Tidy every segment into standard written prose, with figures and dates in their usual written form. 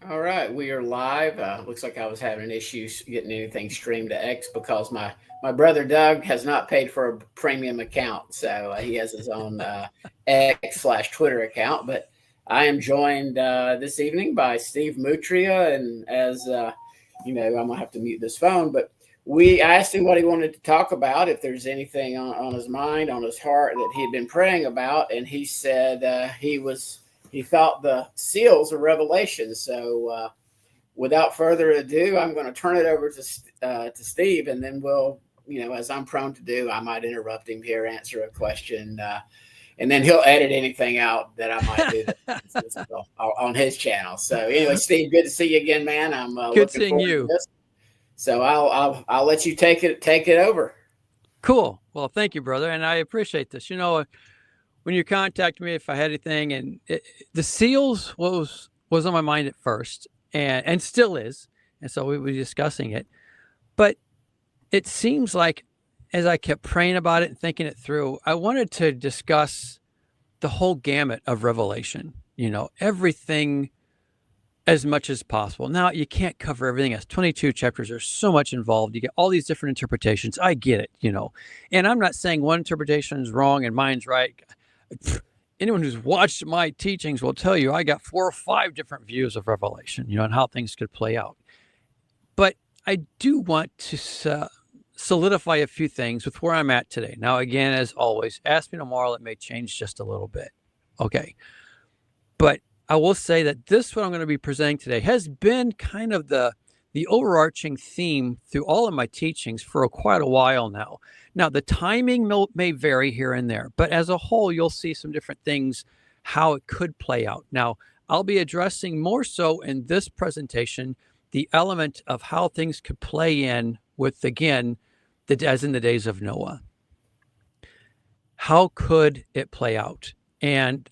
All right, we are live. Looks like I was having issues getting anything streamed to X because my brother Doug has not paid for a premium account, so he has his own X/Twitter account. But I am joined this evening by Steve Moutria, and as I'm gonna have to mute this phone, but we asked him what he wanted to talk about, if there's anything on his mind, on his heart that he had been praying about, and he said he felt the seals of Revelation. So, without further ado, I'm going to turn it over to Steve, and then we'll, as I'm prone to do, I might interrupt him here, answer a question, and then he'll edit anything out that I might do on his channel. So, anyway, Steve, good to see you again, man. I'm Good looking seeing forward to you. this. So I'll let you take it over. Cool. Well, thank you, brother, and I appreciate this. When you contact me, if I had anything, and the seals was on my mind at first, and still is, and so we were discussing it. But it seems like as I kept praying about it and thinking it through, I wanted to discuss the whole gamut of Revelation. Everything as much as possible. Now, you can't cover everything. As 22 chapters, there's so much involved. You get all these different interpretations. I get it. And I'm not saying one interpretation is wrong and mine's right. Anyone who's watched my teachings will tell you I got 4 or 5 different views of Revelation, and how things could play out. But I do want to solidify a few things with where I'm at today. Now, again, as always, ask me tomorrow. It may change just a little bit. Okay. But I will say that what I'm going to be presenting today has been kind of the overarching theme through all of my teachings for quite a while now. Now, the timing may vary here and there, but as a whole, you'll see some different things, how it could play out. Now, I'll be addressing more so in this presentation the element of how things could play in with, again, as in the days of Noah. How could it play out? And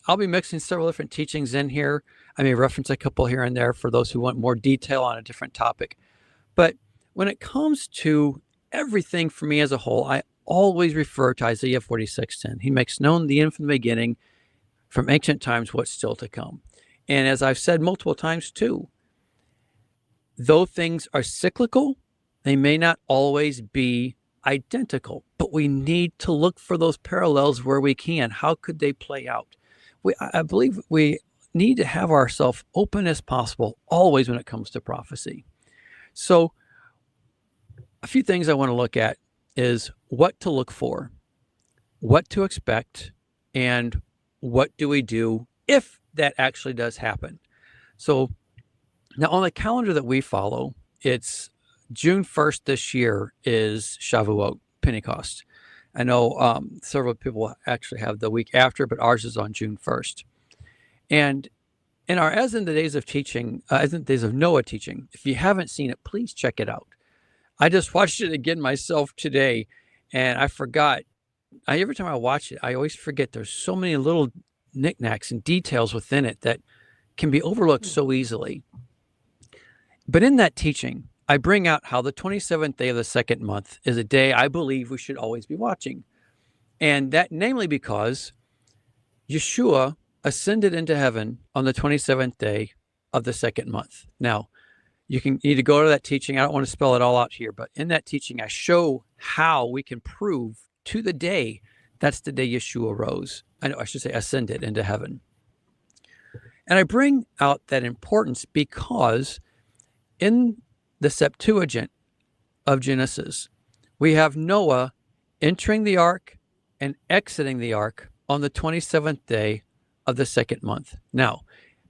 I'll be mixing several different teachings in here. I may reference a couple here and there for those who want more detail on a different topic. But when it comes to everything for me as a whole, I always refer to Isaiah 46:10. He makes known the end from the beginning, from ancient times, what's still to come. And as I've said multiple times too, though things are cyclical, they may not always be identical, but we need to look for those parallels where we can. How could they play out? I believe we need to have ourselves open as possible always when it comes to prophecy. So a few things I want to look at is what to look for, what to expect, and what do we do if that actually does happen. So now on the calendar that we follow, it's June 1st this year is Shavuot, Pentecost. I know several people actually have the week after, but ours is on June 1st. And as in the days of teaching, as in the days of Noah teaching, if you haven't seen it, please check it out. I just watched it again myself today, and I forgot. Every time I watch it, I always forget there's so many little knickknacks and details within it that can be overlooked so easily. But in that teaching, I bring out how the 27th day of the second month is a day I believe we should always be watching. And that namely because Yeshua ascended into heaven on the 27th day of the second month. Now, you need to go to that teaching. I don't want to spell it all out here, but in that teaching, I show how we can prove to the day that's the day Yeshua rose. I should say ascended into heaven. And I bring out that importance because in the Septuagint of Genesis, we have Noah entering the ark and exiting the ark on the 27th day of the second month. Now,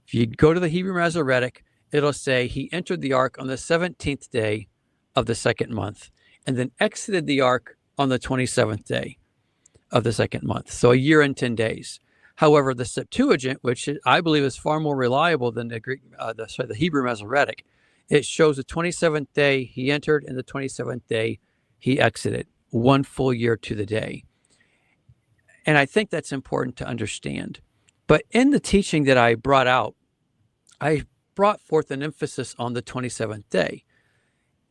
if you go to the Hebrew Masoretic, it'll say he entered the ark on the 17th day of the second month and then exited the ark on the 27th day of the second month. So a year and 10 days. However, the Septuagint, which I believe is far more reliable than the Hebrew Masoretic, it shows the 27th day he entered and the 27th day he exited, 1 full year to the day. And I think that's important to understand. But in the teaching that I brought out, I brought forth an emphasis on the 27th day.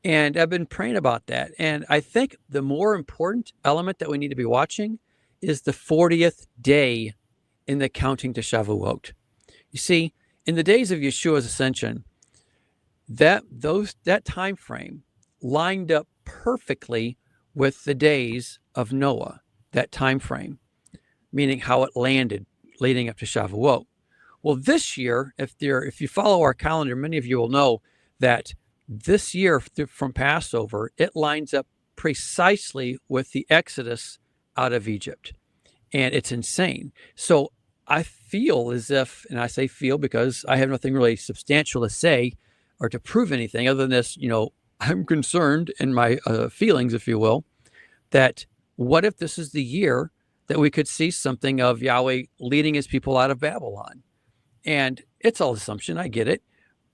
And I've been praying about that. And I think the more important element that we need to be watching is the 40th day in the counting to Shavuot. You see, in the days of Yeshua's ascension, that time frame lined up perfectly with the days of Noah, that time frame, meaning how it landed leading up to Shavuot. Well, this year, if you follow our calendar, many of you will know that this year from Passover, it lines up precisely with the Exodus out of Egypt. And it's insane. So I feel as if, and I say feel because I have nothing really substantial to say or to prove anything other than this, I'm concerned in my feelings, if you will, that what if this is the year that we could see something of Yahweh leading his people out of Babylon? And it's all assumption. I get it.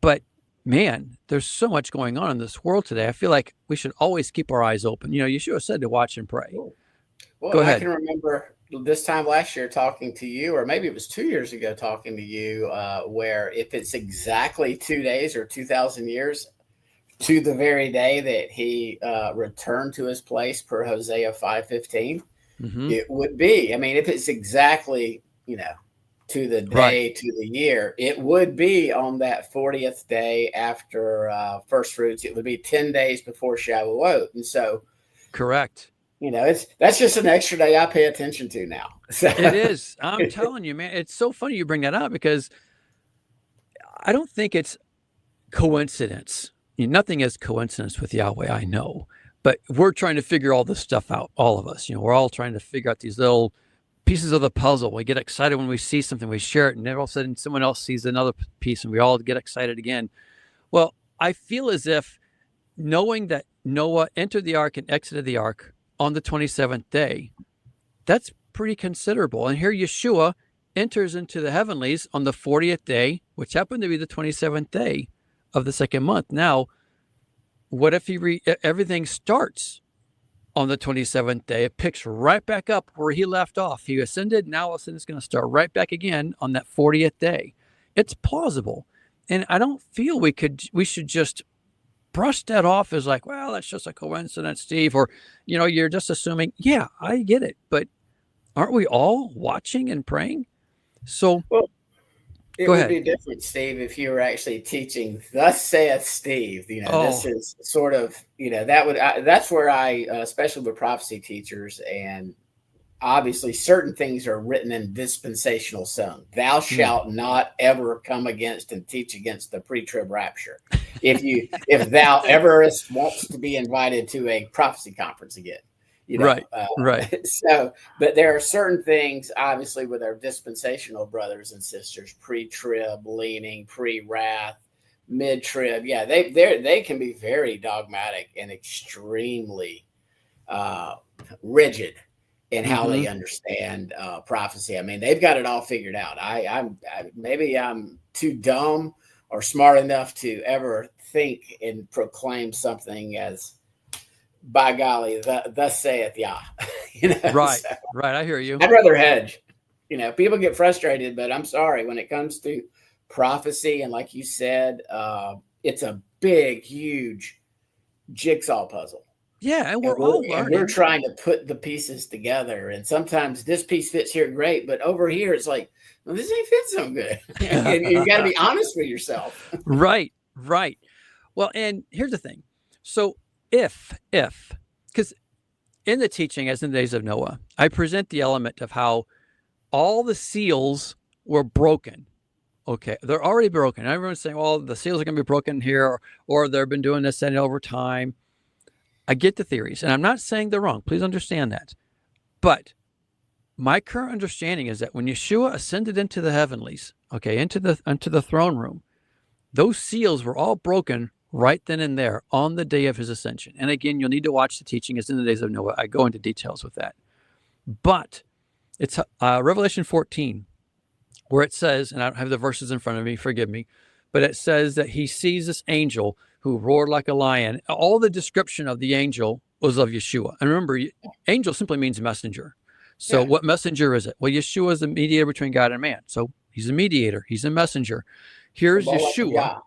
But man, there's so much going on in this world today. I feel like we should always keep our eyes open. Yeshua said to watch and pray. Well, Go ahead. I can remember this time last year talking to you, or maybe it was 2 years ago talking to you, where if it's exactly 2 days or 2,000 years to the very day that he returned to his place per Hosea 5:15, it would be. I mean, if it's exactly, to the day, to the year, it would be on that 40th day after first fruits. It would be 10 days before Shavuot. And so, correct. That's just an extra day I pay attention to now. So. It is. I'm telling you, man, it's so funny you bring that up because I don't think it's coincidence. Nothing is coincidence with Yahweh, I know, but we're trying to figure all this stuff out. All of us, we're all trying to figure out these little pieces of the puzzle. We get excited when we see something, we share it, and then all of a sudden someone else sees another piece and we all get excited again. Well, I feel as if knowing that Noah entered the ark and exited the ark on the 27th day, that's pretty considerable. And here Yeshua enters into the heavenlies on the 40th day, which happened to be the 27th day of the second month. Now, what if everything starts on the 27th day? It picks right back up where he left off. He ascended. Now all of a sudden it's going to start right back again on that 40th day. It's plausible. And I don't feel we should just brush that off as like, well, that's just a coincidence, Steve, or, you're just assuming. Yeah, I get it. But aren't we all watching and praying? So it would be different, Steve, if you were actually teaching, thus saith Steve. This is sort of, that's where I, especially with prophecy teachers, and obviously certain things are written in dispensational song. Thou shalt not ever come against and teach against the pre-trib rapture. If thou ever wants to be invited to a prophecy conference again. Right. So, but there are certain things, obviously, with our dispensational brothers and sisters, pre-trib, leaning, pre-wrath, mid-trib. Yeah, they can be very dogmatic and extremely rigid in how they understand prophecy. I mean, they've got it all figured out. Maybe I'm too dumb or smart enough to ever think and proclaim something as, by golly, thus saith Yah. Right. I hear you. I'd rather hedge. People get frustrated, but I'm sorry, when it comes to prophecy, and like you said, it's a big, huge jigsaw puzzle. Yeah, and we're all learning. We're trying to put the pieces together, and sometimes this piece fits here great, but over here it's like, well, this ain't fit so good. And you got to be honest with yourself. Right. Well, and here's the thing. So because in the teaching, as in the days of Noah, I present the element of how all the seals were broken. Okay, they're already broken. Everyone's saying, well, the seals are going to be broken here, or they've been doing this and over time. I get the theories, and I'm not saying they're wrong. Please understand that. But my current understanding is that when Yeshua ascended into the heavenlies, into the throne room, those seals were all broken right then and there on the day of his ascension. And again, you'll need to watch the teaching as in the days of Noah. I go into details with that. But it's Revelation 14, where it says, and I don't have the verses in front of me, forgive me, but it says that he sees this angel who roared like a lion. All the description of the angel was of Yeshua. And remember, angel simply means messenger. So what messenger is it? Well, Yeshua is the mediator between God and man. So he's a mediator. He's a messenger. Here's Yeshua.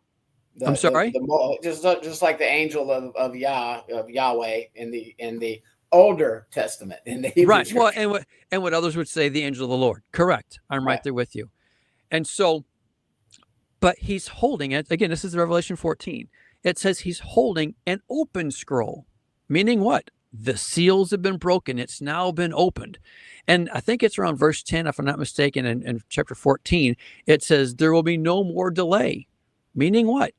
I'm sorry. Just like the angel of Yahweh in the Older Testament, in the Hebrew right. Scripture. Well, and what others would say, the angel of the Lord. Correct. I'm right there with you. And so But he's holding it. Again, this is Revelation 14. It says he's holding an open scroll, meaning what? The seals have been broken. It's now been opened. And I think it's around verse 10, if I'm not mistaken, in chapter 14, it says there will be no more delay, meaning what?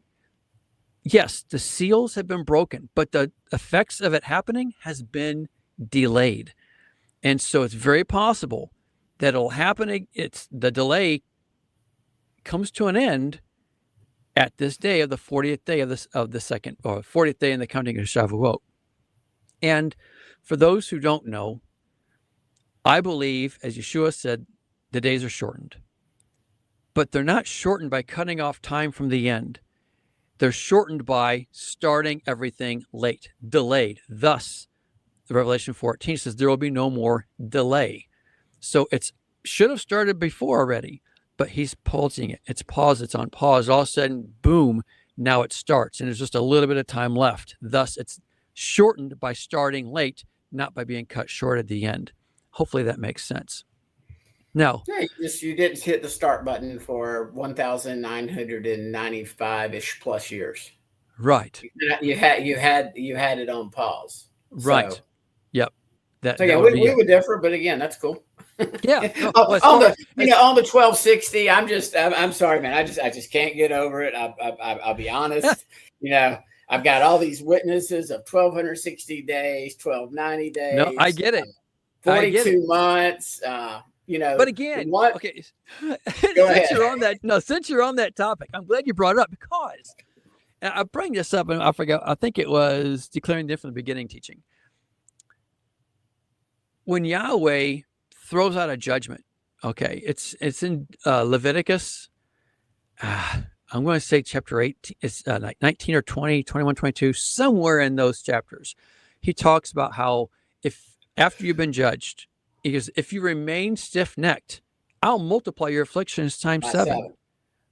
Yes, the seals have been broken, but the effects of it happening has been delayed. And so it's very possible that it'll happen. It's the delay comes to an end at this day of the 40th day of the second, or 40th day in the counting of Shavuot. And for those who don't know, I believe, as Yeshua said, the days are shortened. But they're not shortened by cutting off time from the end. They're shortened by starting everything late, delayed. Thus, the Revelation 14 says there will be no more delay. So it should have started before already, but he's pausing it. It's paused, it's on pause. All of a sudden, boom, now it starts. And there's just a little bit of time left. Thus, it's shortened by starting late, not by being cut short at the end. Hopefully that makes sense. Now, yeah, you didn't hit the start button for 1,995-ish plus years. Right. You had it on pause. Right. So, yep. We would differ, but again, that's cool. Yeah. on the 1260, I'm sorry, man. I just can't get over it. I'll be honest. I've got all these witnesses of 1,260 days, 1,290 days. No, I get it. 42 months. But again, okay. Since you're on that topic, I'm glad you brought it up, because I bring this up, and I forgot. I think it was declaring the different beginning teaching. When Yahweh throws out a judgment, okay, it's in Leviticus. I'm going to say chapter 18. It's like 19 or 20, 21, 22, somewhere in those chapters. He talks about how if after you've been judged, he goes, if you remain stiff-necked, I'll multiply your afflictions times 7.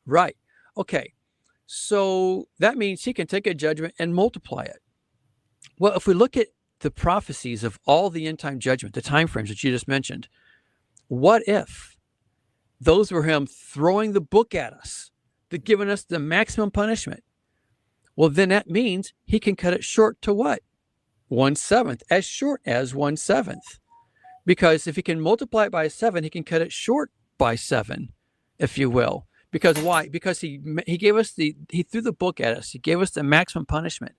Right. Okay. So that means he can take a judgment and multiply it. Well, if we look at the prophecies of all the end-time judgment, the time frames that you just mentioned, what if those were him throwing the book at us, giving us the maximum punishment? Well, then that means he can cut it short to what? 1/7, as short as 1/7. Because if he can multiply it by 7, he can cut it short by 7, if you will. Because why? Because he gave us he threw the book at us. He gave us the maximum punishment.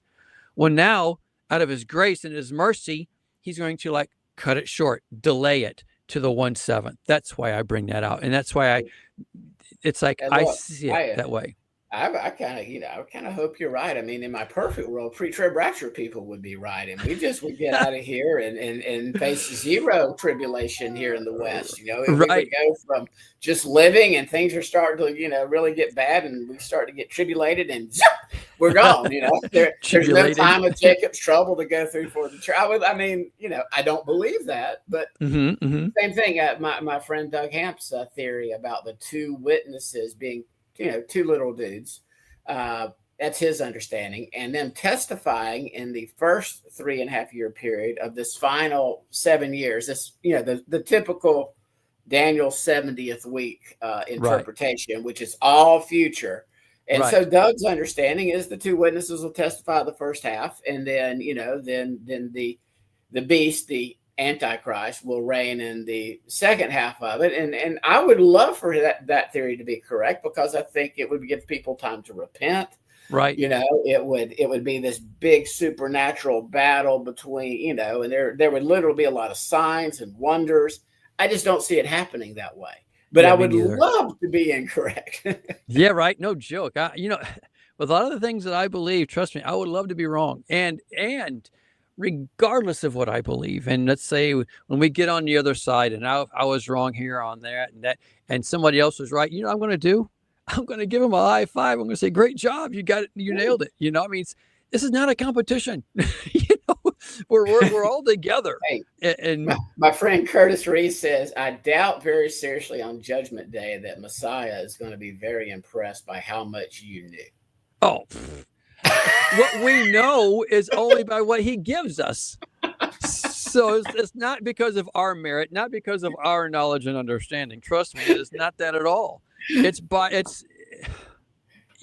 Well, now, out of his grace and his mercy, he's going to cut it short, delay it to the 1/7. That's why I bring that out. And that's why I see it that way. I kind of hope you're right. I mean, in my perfect world, pre-trib rapture people would be right, and we just would get out of here and face zero tribulation here in the West. We would go from just living, and things are starting to really get bad, and we start to get tribulated, and zip, we're gone. There's no time of Jacob's trouble to go through for the trial. I mean, I don't believe that, but same thing. My friend Doug Hamp's theory about the two witnesses being two little dudes. That's his understanding. And them testifying in the first 3.5 year period of this final 7 years, this, the typical Daniel 70th week interpretation, which is all future. And so Doug's understanding is the two witnesses will testify the first half. And then, then the beast, the Antichrist, will reign in the second half of it, and I would love for that theory to be correct, because I think it would give people time to repent. Right. It would be this big supernatural battle between, and there would literally be a lot of signs and wonders. I just don't see it happening that way. But I would love to be incorrect. Yeah, right. No joke. With a lot of the things that I believe, trust me, I would love to be wrong. And regardless of what I believe, and let's say when we get on the other side and I was wrong here on that, and somebody else was right, I'm going to do? I'm going to give them a high five. I'm going to say, great job. You got it. You nailed it. This is not a competition. We're all together. Hey, and my friend Curtis Reese says, I doubt very seriously on Judgment Day that Messiah is going to be very impressed by how much you knew. Oh, what we know is only by what he gives us. So it's not because of our merit, not because of our knowledge and understanding. Trust me, it's not that at all.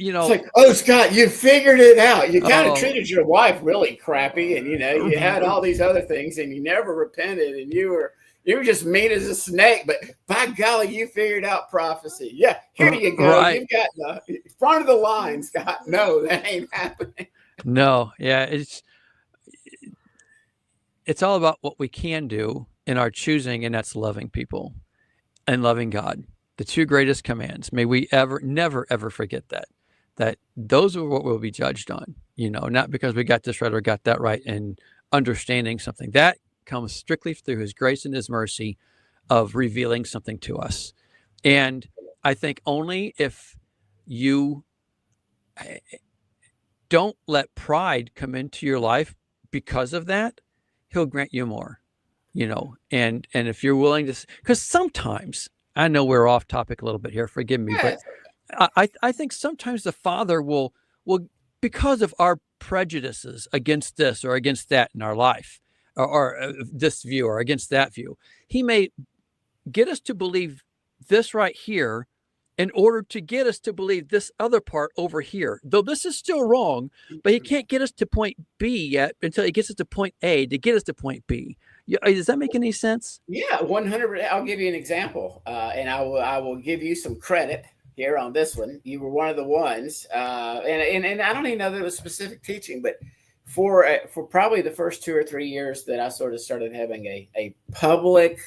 It's like, oh, Scott, you figured it out. You kind of oh, treated your wife really crappy, and you had all these other things, and you never repented, and you were just mean as a snake. But by golly, you figured out prophecy. Yeah, here you go. right. You've got the front of the line, Scott. No, that ain't happening. No, yeah, it's all about what we can do in our choosing, and that's loving people and loving God. The two greatest commands. May we never, ever forget that those are what we'll be judged on, not because we got this right or got that right, and understanding something. That comes strictly through his grace and his mercy of revealing something to us. And I think only if you don't let pride come into your life because of that, he'll grant you more, and if you're willing to, because sometimes, I know we're off topic a little bit here, forgive me, but I think sometimes the Father will, because of our prejudices against this or against that in our life, or this view or against that view, he may get us to believe this right here in order to get us to believe this other part over here. Though this is still wrong, but he can't get us to point B yet until he gets us to point A to get us to point B. Does that make any sense? Yeah, 100%. I'll give you an example, and I will give you some credit here on this one. You were one of the ones, and I don't even know that it was specific teaching, but for probably the first 2 or 3 years that I sort of started having a public,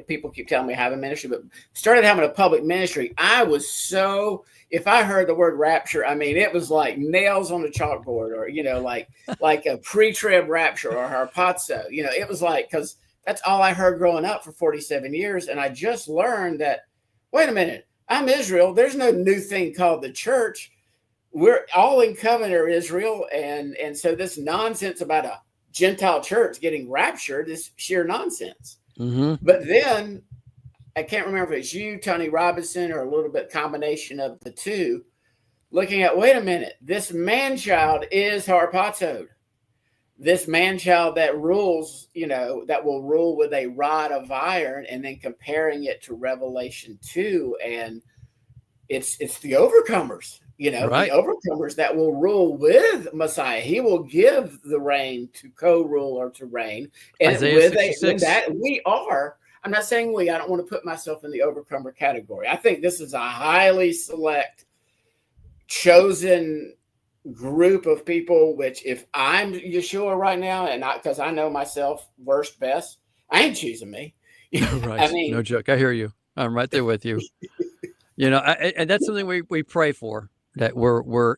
people keep telling me I have a ministry, but started having a public ministry. I was so, if I heard the word rapture, I mean, it was like nails on the chalkboard, or, like a pre-trib rapture or harpazo, it was like, because that's all I heard growing up for 47 years. And I just learned that, wait a minute, I'm Israel. There's no new thing called the church. We're all in covenant of Israel, and so this nonsense about a Gentile church getting raptured is sheer nonsense. Mm-hmm. But then I can't remember if it's you, Tony Robinson, or a little bit combination of the two, looking at, wait a minute, this man child is harpazoed. This man child that rules, that will rule with a rod of iron, and then comparing it to Revelation 2, and it's the overcomers. Right. The overcomers that will rule with Messiah. He will give the reign to co-rule or to reign. And Isaiah with that, we are, I'm not saying I don't want to put myself in the overcomer category. I think this is a highly select, chosen group of people, which if I'm Yeshua right now, and not because I know myself worst best, I ain't choosing me. Right. I mean, no joke. I hear you. I'm right there with you. And that's something we pray for, that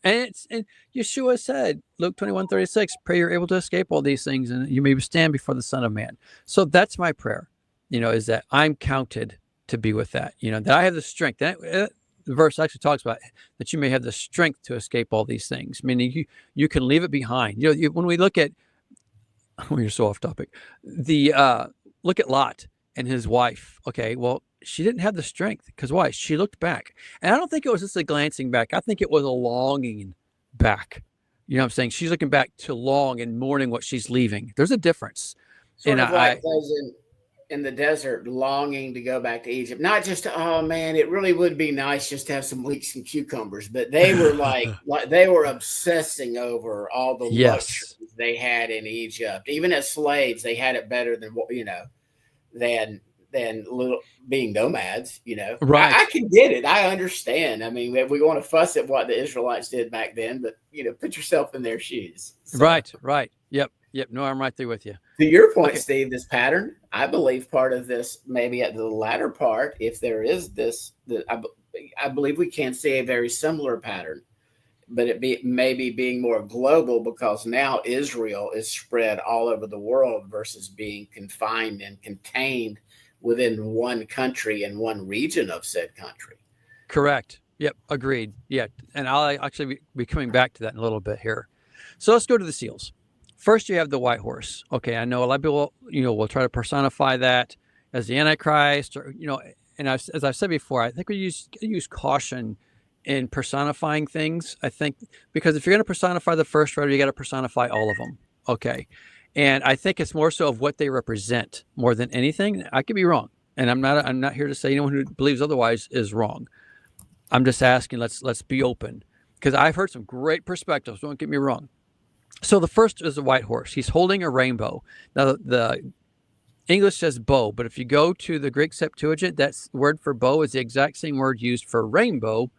and Yeshua said, Luke 21:36, pray you're able to escape all these things and you may stand before the Son of Man. So that's my prayer, is that I'm counted to be with that, that I have the strength. The verse actually talks about that you may have the strength to escape all these things, meaning you can leave it behind. When we look at, you're so off topic, look at Lot and his wife. Okay, well, she didn't have the strength, because why? She looked back. And I don't think it was just a glancing back. I think it was a longing back. You know what I'm saying? She's looking back to long and mourning what she's leaving. There's a difference. Sort of like those in the desert longing to go back to Egypt. Not just, oh man, it really would be nice just to have some leeks and cucumbers, but they were like they were obsessing over all the luxuries they had in Egypt. Even as slaves, they had it better than than little being nomads. Right. I can get it. I understand. I mean, we want to fuss at what the Israelites did back then, but put yourself in their shoes. So. Right. Yep. No, I'm right there with you. To your point, okay. Steve, this pattern, I believe part of this, maybe at the latter part, if there is this, I believe we can see a very similar pattern, but maybe being more global, because now Israel is spread all over the world versus being confined and contained within one country and one region of said country. Correct. Yep. Agreed. Yeah. And I'll actually be coming back to that in a little bit here. So let's go to the seals. First, you have the white horse. Okay. I know a lot of people, will try to personify that as the Antichrist, or, and as I've said before, I think we use caution in personifying things. I think, because if you're going to personify the first rider, you got to personify all of them. Okay. And I think it's more so of what they represent more than anything. I could be wrong. And I'm not here to say anyone who believes otherwise is wrong. I'm just asking, let's be open. because I've heard some great perspectives. Don't get me wrong. So the first is a white horse. He's holding a rainbow. Now the English says bow, but if you go to the Greek Septuagint, that word for bow is the exact same word used for rainbow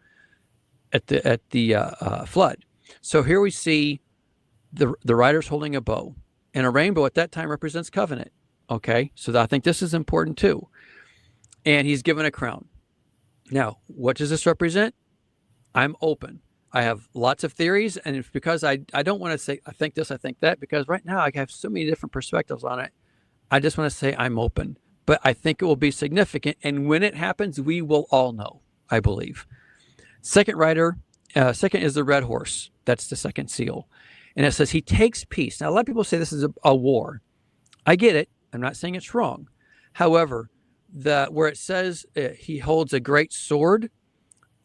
at the flood. So here we see the rider's holding a bow, and a rainbow at that time represents covenant. Okay, so I think this is important too. And he's given a crown. Now, what does this represent? I'm open. I have lots of theories, and it's because I don't want to say I think this, I think that, because right now I have so many different perspectives on it. I just want to say I'm open, but I think it will be significant, and when it happens, we will all know, I believe. Second is the red horse. That's the second seal. And it says he takes peace. Now, a lot of people say this is a war. I get it. I'm not saying it's wrong. However, where it says he holds a great sword,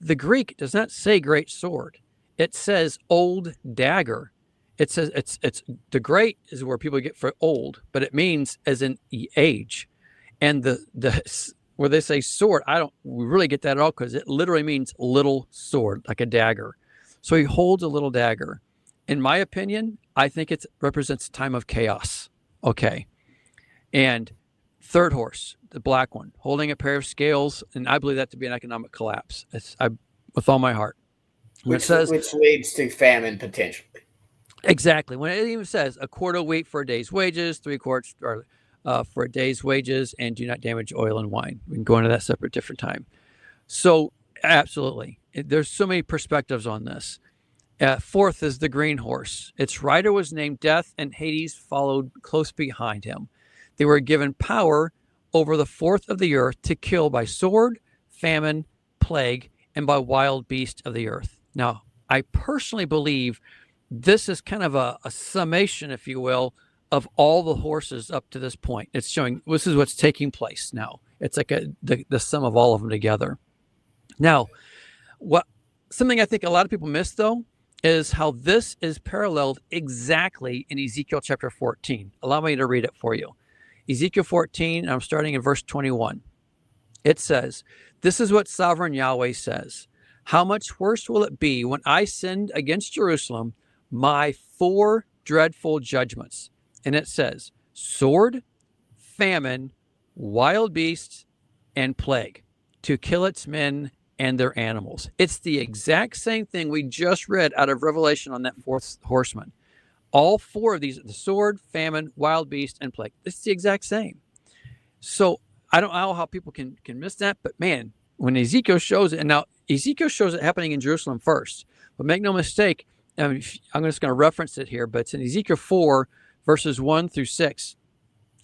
the Greek does not say great sword. It says old dagger. It says it's the great is where people get for old, but it means as in age. And the where they say sword, I don't really get that at all, because it literally means little sword, like a dagger. So he holds a little dagger. In my opinion, I think it represents a time of chaos. Okay. And third horse, the black one, holding a pair of scales, and I believe that to be an economic collapse. With all my heart. Which leads to famine potentially. Exactly. When it even says a quart of wheat for a day's wages, 3 quarts for a day's wages, and do not damage oil and wine. We can go into that different time. So absolutely, there's so many perspectives on this. Fourth is the green horse. Its rider was named Death, and Hades followed close behind him. They were given power over the fourth of the earth to kill by sword, famine, plague, and by wild beast of the earth. Now, I personally believe this is kind of a summation, if you will, of all the horses up to this point. It's showing this is what's taking place now. It's like the sum of all of them together. Now, something I think a lot of people miss, though, is how this is paralleled exactly in Ezekiel chapter 14. Allow me to read it for you. Ezekiel 14, I'm starting in verse 21. It says, "This is what sovereign Yahweh says. How much worse will it be when I send against Jerusalem my 4 dreadful judgments?" And it says, sword, famine, wild beasts, and plague, to kill its men and their animals. It's the exact same thing we just read out of Revelation on that 4th horseman. All 4 of these, the sword, famine, wild beast, and plague. It's the exact same. So I don't know how people can miss that, but man, when Ezekiel shows it, and now Ezekiel shows it happening in Jerusalem first, but make no mistake, I'm just going to reference it here, but it's in Ezekiel 4, verses 1 through 6.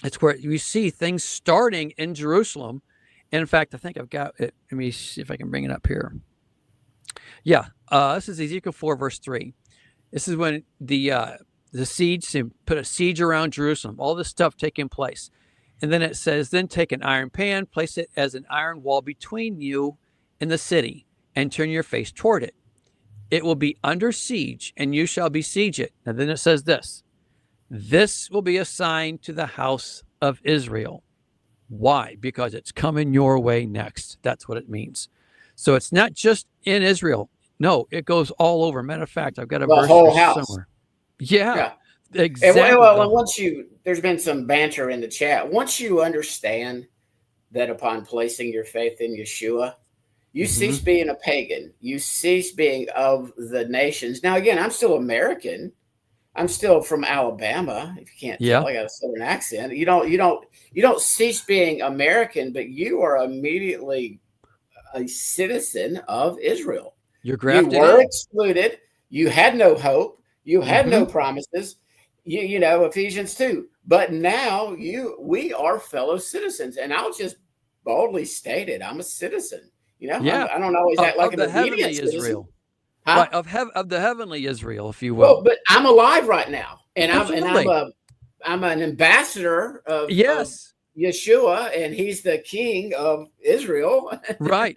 It's where you see things starting in Jerusalem. And in fact, I think I've got it. Let me see if I can bring it up here. Yeah, this is Ezekiel 4, verse 3. This is when the siege, put a siege around Jerusalem, all this stuff taking place. And then it says, then take an iron pan, place it as an iron wall between you and the city, and turn your face toward it. It will be under siege, and you shall besiege it. And then it says this will be a sign to the house of Israel. Why? Because it's coming your way next. That's what it means. So it's not just in Israel. No, it goes all over. Matter of fact, I've got a verse whole house somewhere. Yeah. Exactly. And there's been some banter in the chat. Once you understand that upon placing your faith in Yeshua, you cease being a pagan. You cease being of the nations. Now, again, I'm still American. I'm still from Alabama. If you can't tell, I got a Southern accent. You don't cease being American, but you are immediately a citizen of Israel. You're grafted. You were excluded. You had no hope. You had no promises. You know, Ephesians 2. But now we are fellow citizens, and I'll just boldly state it. I'm a citizen. You know, I don't always act like an obedient citizen. Israel. Huh? Right, of the heavenly Israel, if you will. Well, but I'm alive right now, and I'm an ambassador of Yeshua, and he's the king of Israel. Right.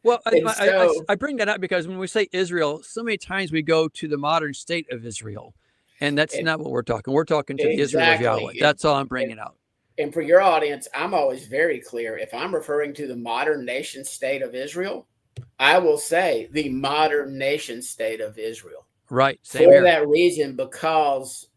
Well, I bring that up because when we say Israel, so many times we go to the modern state of Israel, and that's not what we're talking. We're talking to the Israel of Yahweh. That's all I'm bringing out. And for your audience, I'm always very clear. If I'm referring to the modern nation state of Israel, I will say the modern nation state of Israel. Right. Same For here. that reason, because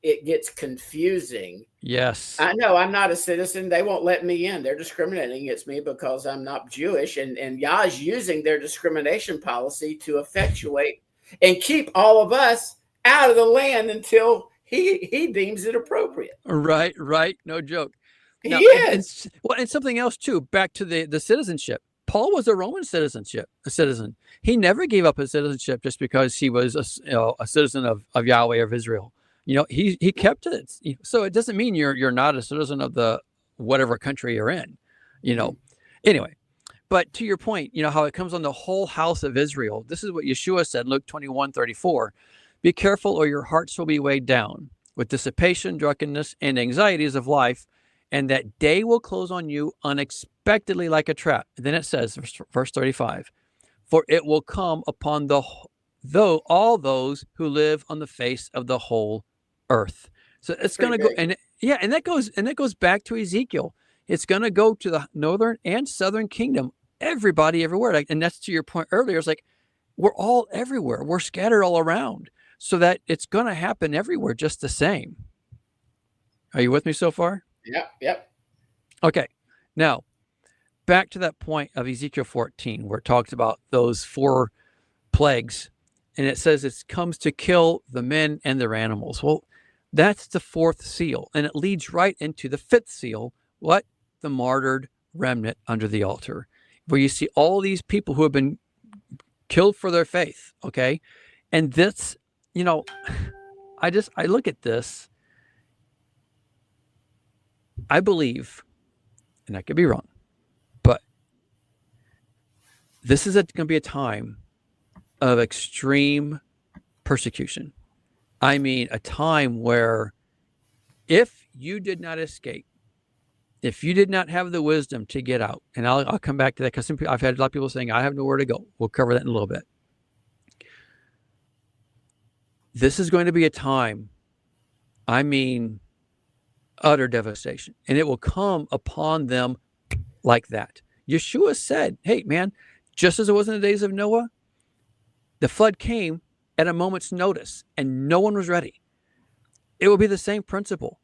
it gets confusing. Yes. I know I'm not a citizen. They won't let me in. They're discriminating against me because I'm not Jewish. And Yah's using their discrimination policy to effectuate and keep all of us out of the land until he deems it appropriate. Right. Right. No joke. He Now, is. well, and something else too. Back to the citizenship. Paul was a Roman a citizen. He never gave up his citizenship just because he was a citizen of Yahweh of Israel. He kept it. So it doesn't mean you're not a citizen of the whatever country you're in. You know. Anyway, but to your point, how it comes on the whole house of Israel. This is what Yeshua said, Luke 21:34. Be careful, or your hearts will be weighed down with dissipation, drunkenness, and anxieties of life, and that day will close on you unexpectedly like a trap. And then it says, verse 35, for it will come upon all those who live on the face of the whole earth. So it's going to go, and that goes back to Ezekiel. It's going to go to the northern and southern kingdom, everybody everywhere. And that's to your point earlier. It's like we're all everywhere. We're scattered all around, so that it's going to happen everywhere just the same. Are you with me so far? Yep. Okay. Now, back to that point of Ezekiel 14, where it talks about those 4 plagues, and it says it comes to kill the men and their animals. Well, that's the 4th seal, and it leads right into the 5th seal. What? The martyred remnant under the altar, where you see all these people who have been killed for their faith. Okay. And this, I look at this, I believe, and I could be wrong, but this is going to be a time of extreme persecution. I mean, a time where if you did not escape, if you did not have the wisdom to get out, and I'll come back to that because I've had a lot of people saying, I have nowhere to go. We'll cover that in a little bit. This is going to be a time, I mean, utter devastation, and it will come upon them like that. Yeshua said, hey, man, just as it was in the days of Noah, the flood came at a moment's notice, and no one was ready. It will be the same principle.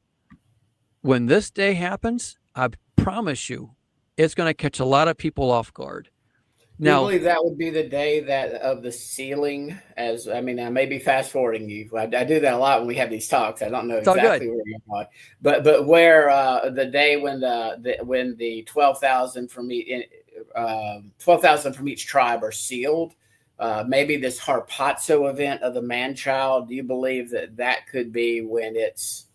When this day happens, I promise you, it's going to catch a lot of people off guard. Now, do you believe that would be the day that of the sealing? I may be fast forwarding you. I do that a lot when we have these talks. I don't know exactly where you're going, but where the day when the 12,000 from each tribe are sealed. Maybe this harpazo event of the man-child. Do you believe that could be when it's,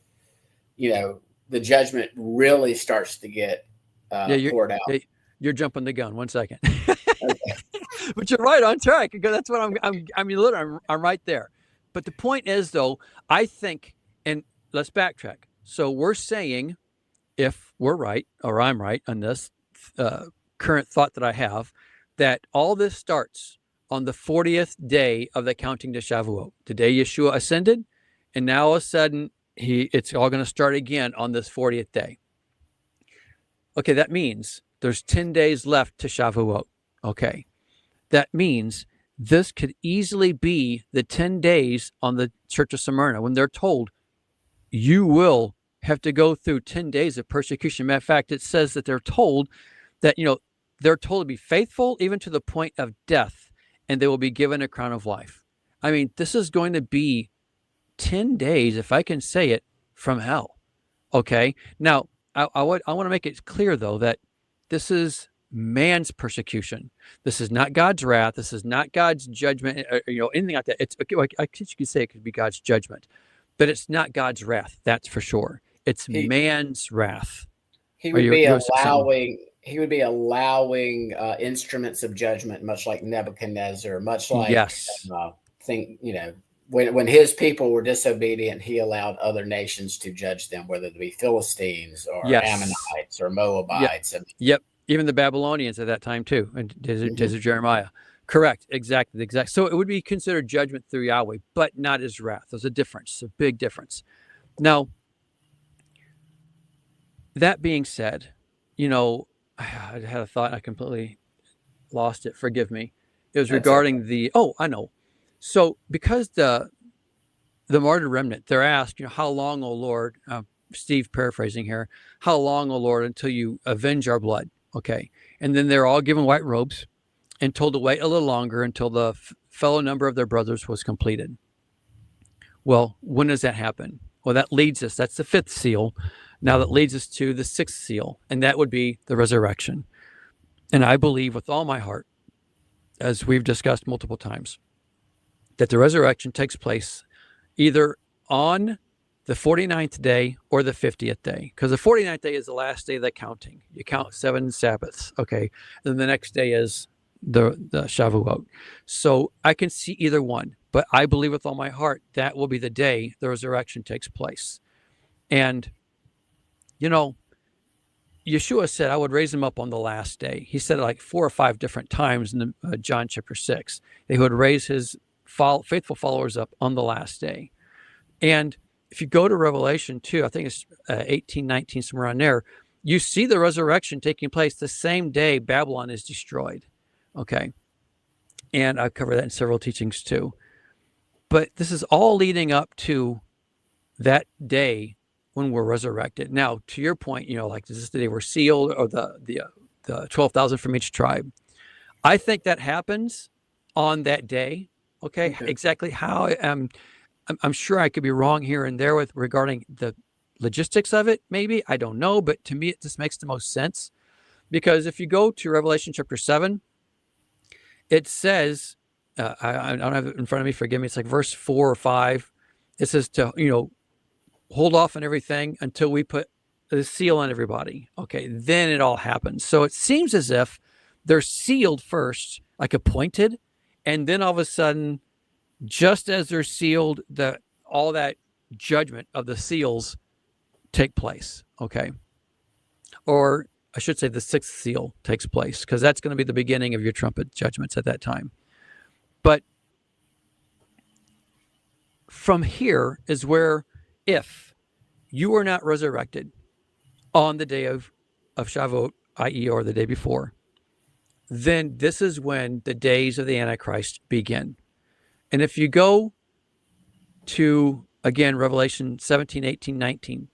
the judgment really starts to get poured out? You're jumping the gun. 1 second. But you're right on track, because that's what I'm right there. But the point is, though, I think, and let's backtrack. So we're saying, if we're right, or I'm right on this current thought that I have, that all this starts on the 40th day of the counting to Shavuot, the day Yeshua ascended, and now all of a sudden it's all going to start again on this 40th day. Okay, that means there's 10 days left to Shavuot. Okay, that means this could easily be the 10 days on the Church of Smyrna when they're told, you will have to go through 10 days of persecution. Matter of fact, it says that they're told that, they're told to be faithful even to the point of death, and they will be given a crown of life. I mean, this is going to be 10 days, if I can say it, from hell. Okay, now I want to make it clear, though, that this is man's persecution. This is not God's wrath. This is not God's judgment, anything like that. It's, I guess you could say it could be God's judgment, but it's not God's wrath. That's for sure. It's man's wrath. He would be allowing instruments of judgment, much like Nebuchadnezzar, much like yes. When his people were disobedient, he allowed other nations to judge them, whether it be Philistines or Ammonites or Moabites. Yep. Even the Babylonians at that time too, and Desert Jeremiah. Correct. Exactly. So it would be considered judgment through Yahweh, but not his wrath. There's a difference, a big difference. Now, that being said, I had a thought, I completely lost it. Forgive me. It was That's okay. regarding the. Oh, I know. So because the martyr remnant, they're asked, how long, O Lord? Steve paraphrasing here. How long, O Lord, until you avenge our blood? Okay, and then they're all given white robes and told to wait a little longer until the fellow number of their brothers was completed. Well, when does that happen? Well, that leads us. That's the fifth seal. Now that leads us to the sixth seal, and that would be the resurrection. And I believe with all my heart, as we've discussed multiple times, that the resurrection takes place either on the 49th day or the 50th day, because the 49th day is the last day of the counting. You count 7 Sabbaths, okay? Then the next day is the Shavuot. So I can see either one, but I believe with all my heart that will be the day the resurrection takes place. And, Yeshua said, I would raise him up on the last day. He said it like 4 or 5 different times in John chapter 6. He would raise his faithful followers up on the last day. And if you go to Revelation 2, I think it's 18, 19, somewhere around there, you see the resurrection taking place the same day Babylon is destroyed. Okay. And I've covered that in several teachings too. But this is all leading up to that day when we're resurrected. Now, to your point, like, is this the day we're sealed, or the 12,000 from each tribe? I think that happens on that day. Okay. Exactly how I'm sure I could be wrong here and there with regarding the logistics of it. Maybe, I don't know, but to me, it just makes the most sense, because if you go to Revelation chapter 7, it says, I don't have it in front of me, forgive me. It's like verse 4 or 5. It says to, hold off on everything until we put the seal on everybody. Okay. Then it all happens. So it seems as if they're sealed first, like appointed. And then all of a sudden, just as they're sealed, all that judgment of the seals take place. Okay. Or I should say the sixth seal takes place, because that's going to be the beginning of your trumpet judgments at that time. But from here is where, if you are not resurrected on the day of Shavuot, i.e., or the day before, then this is when the days of the Antichrist begin. And if you go to, again, Revelation 17, 18, 19,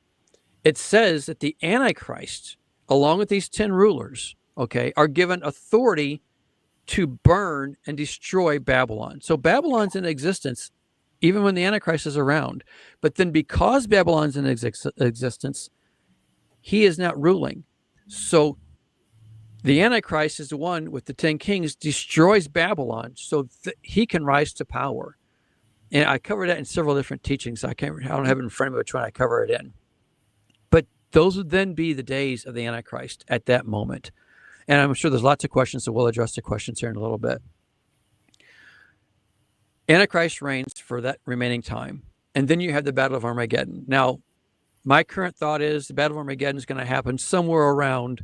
it says that the Antichrist, along with these 10 rulers, okay, are given authority to burn and destroy Babylon. So Babylon's in existence even when the Antichrist is around. But then because Babylon's in existence, he is not ruling. So the Antichrist is the one with the 10 kings, destroys Babylon so he can rise to power. And I covered that in several different teachings. I don't have it in front of me which one I cover it in. But those would then be the days of the Antichrist at that moment. And I'm sure there's lots of questions, so we'll address the questions here in a little bit. Antichrist reigns for that remaining time. And then you have the Battle of Armageddon. Now, my current thought is the Battle of Armageddon is going to happen somewhere around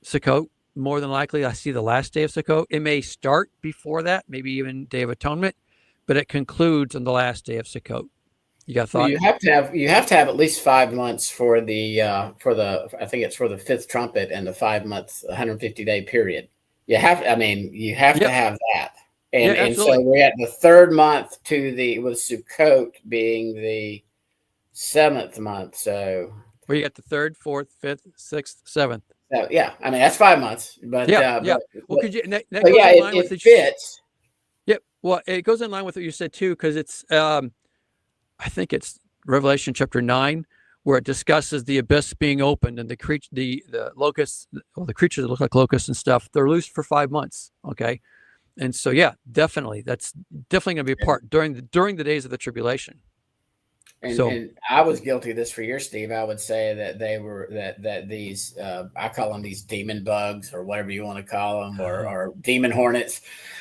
Sukkot. More than likely, I see the last day of Sukkot. It may start before that, maybe even Day of Atonement, but it concludes on the last day of Sukkot. You got a thought? Well, you have to have at least 5 months for the I think it's for the fifth trumpet and the 5 months 150-day period. You have to have that. And so we're at the third month with Sukkot being the 7th month. So where you got the 3rd, 4th, 5th, 6th, 7th. So, yeah, that's 5 months. But well, could you? That goes in line with it fits. Yep. Well, it goes in line with what you said too, because it's I think it's Revelation chapter 9, where it discusses the abyss being opened and the locusts, or the creatures that look like locusts and stuff, they're loose for 5 months. Okay. And so, yeah, definitely. That's definitely going to be a part during the days of the tribulation. And I was guilty of this for years, Steve. I would say that they were that these I call them these demon bugs, or whatever you want to call them, or demon hornets.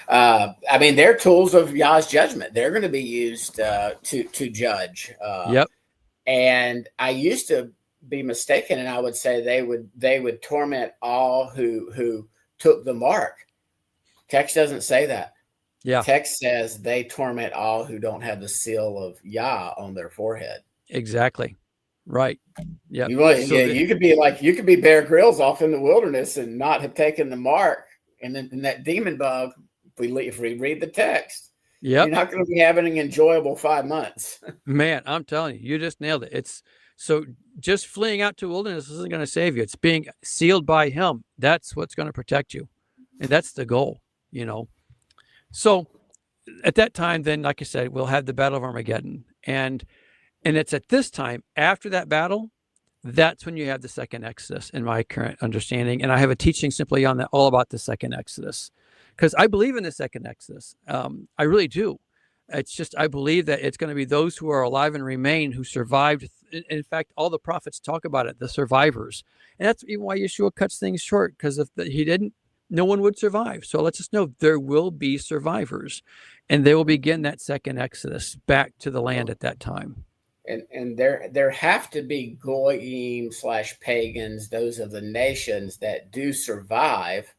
They're tools of Yah's judgment. They're going to be used to judge. Yep. And I used to be mistaken, and I would say they would torment all who took the mark. Text doesn't say that. Yeah. Text says they torment all who don't have the seal of Yah on their forehead. Exactly. Right. Yeah. You could be Bear Grylls off in the wilderness and not have taken the mark, And then and that demon bug, if we read the text, you're Yep. not going to be having an enjoyable 5 months. Man, I'm telling you, you just nailed it. It's so just fleeing out to wilderness isn't going to save you. It's being sealed by him. That's what's going to protect you. And that's the goal, you know. So at that time, then, like I said, we'll have the Battle of Armageddon. And it's at this time, after that battle, that's when you have the second Exodus, in my current understanding. And I have a teaching simply on that, all about the second Exodus, because I believe in the second Exodus. I really do. It's just, I believe that it's going to be those who are alive and remain who survived. In fact, all the prophets talk about it, the survivors. And that's even why Yeshua cuts things short, because if he didn't, no one would survive. So let's just know there will be survivors, and they will begin that second Exodus back to the land at that time. And there have to be goyim / pagans, those of the nations that do survive,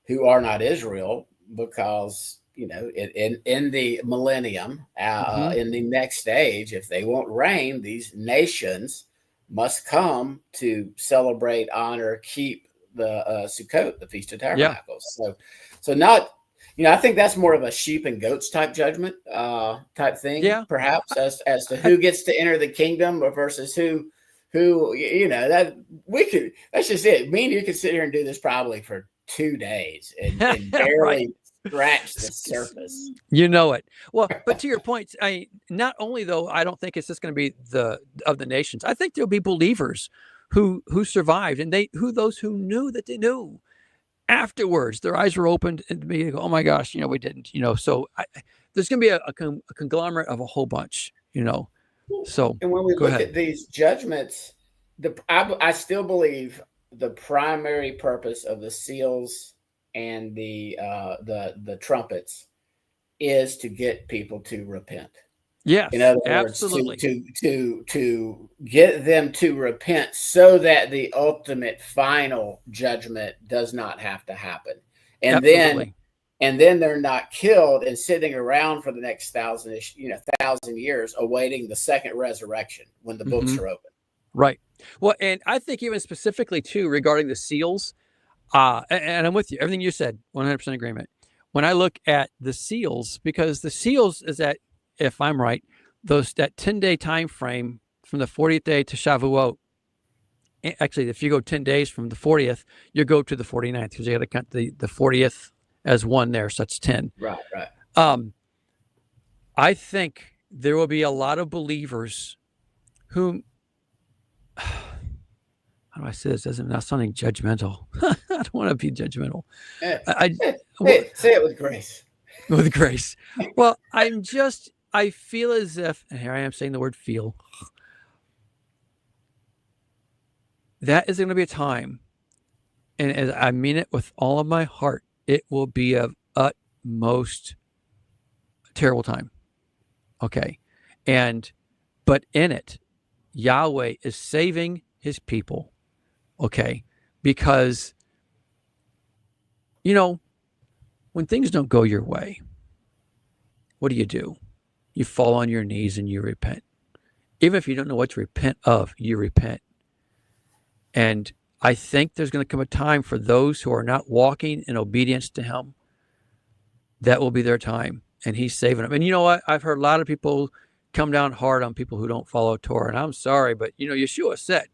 who are not Israel, because in the millennium, in the next age, if they won't reign, these nations must come to celebrate, honor, keep the Sukkot, the Feast of Tabernacles. Yeah. So not, I think that's more of a sheep and goats type judgment type thing, perhaps, as to who gets to enter the kingdom versus who that we could. That's just it. Me and you could sit here and do this probably for 2 days and barely scratch the surface. You know it. Well, but to your point, not only though, I don't think it's just going to be of the nations. I think there'll be believers who survived, and those who knew that they knew. Afterwards, their eyes were opened, and they go, "Oh my gosh, we didn't." So there's going to be a conglomerate of a whole bunch. So and when we look at these judgments, I still believe the primary purpose of the seals and the trumpets is to get people to repent. Yes, in other absolutely. words, to get them to repent, so that the ultimate final judgment does not have to happen, and absolutely. then they're not killed and sitting around for the next 1,000 years awaiting the second resurrection when the books are open. Right. Well, and I think even specifically too regarding the seals, and I'm with you. Everything you said, 100% agreement. When I look at the seals, because the seals is that, if I'm right, that 10-day time frame from the 40th day to Shavuot. Actually, if you go 10 days from the 40th, you go to the 49th, because you got to count the 40th as one there, so that's 10. Right. I think there will be a lot of believers who, how do I say this? Not sounding judgmental. I don't want to be judgmental. Say it with grace. With grace. Well, I feel as if, and here I am saying the word feel, that is going to be a time, and as I mean it with all of my heart, it will be of utmost terrible time. Okay. But in it, Yahweh is saving his people. Okay. Because, when things don't go your way, what do? You fall on your knees and you repent. Even if you don't know what to repent of, you repent. And I think there's going to come a time for those who are not walking in obedience to him. That will be their time. And he's saving them. And you know what? I've heard a lot of people come down hard on people who don't follow Torah. And I'm sorry, but Yeshua said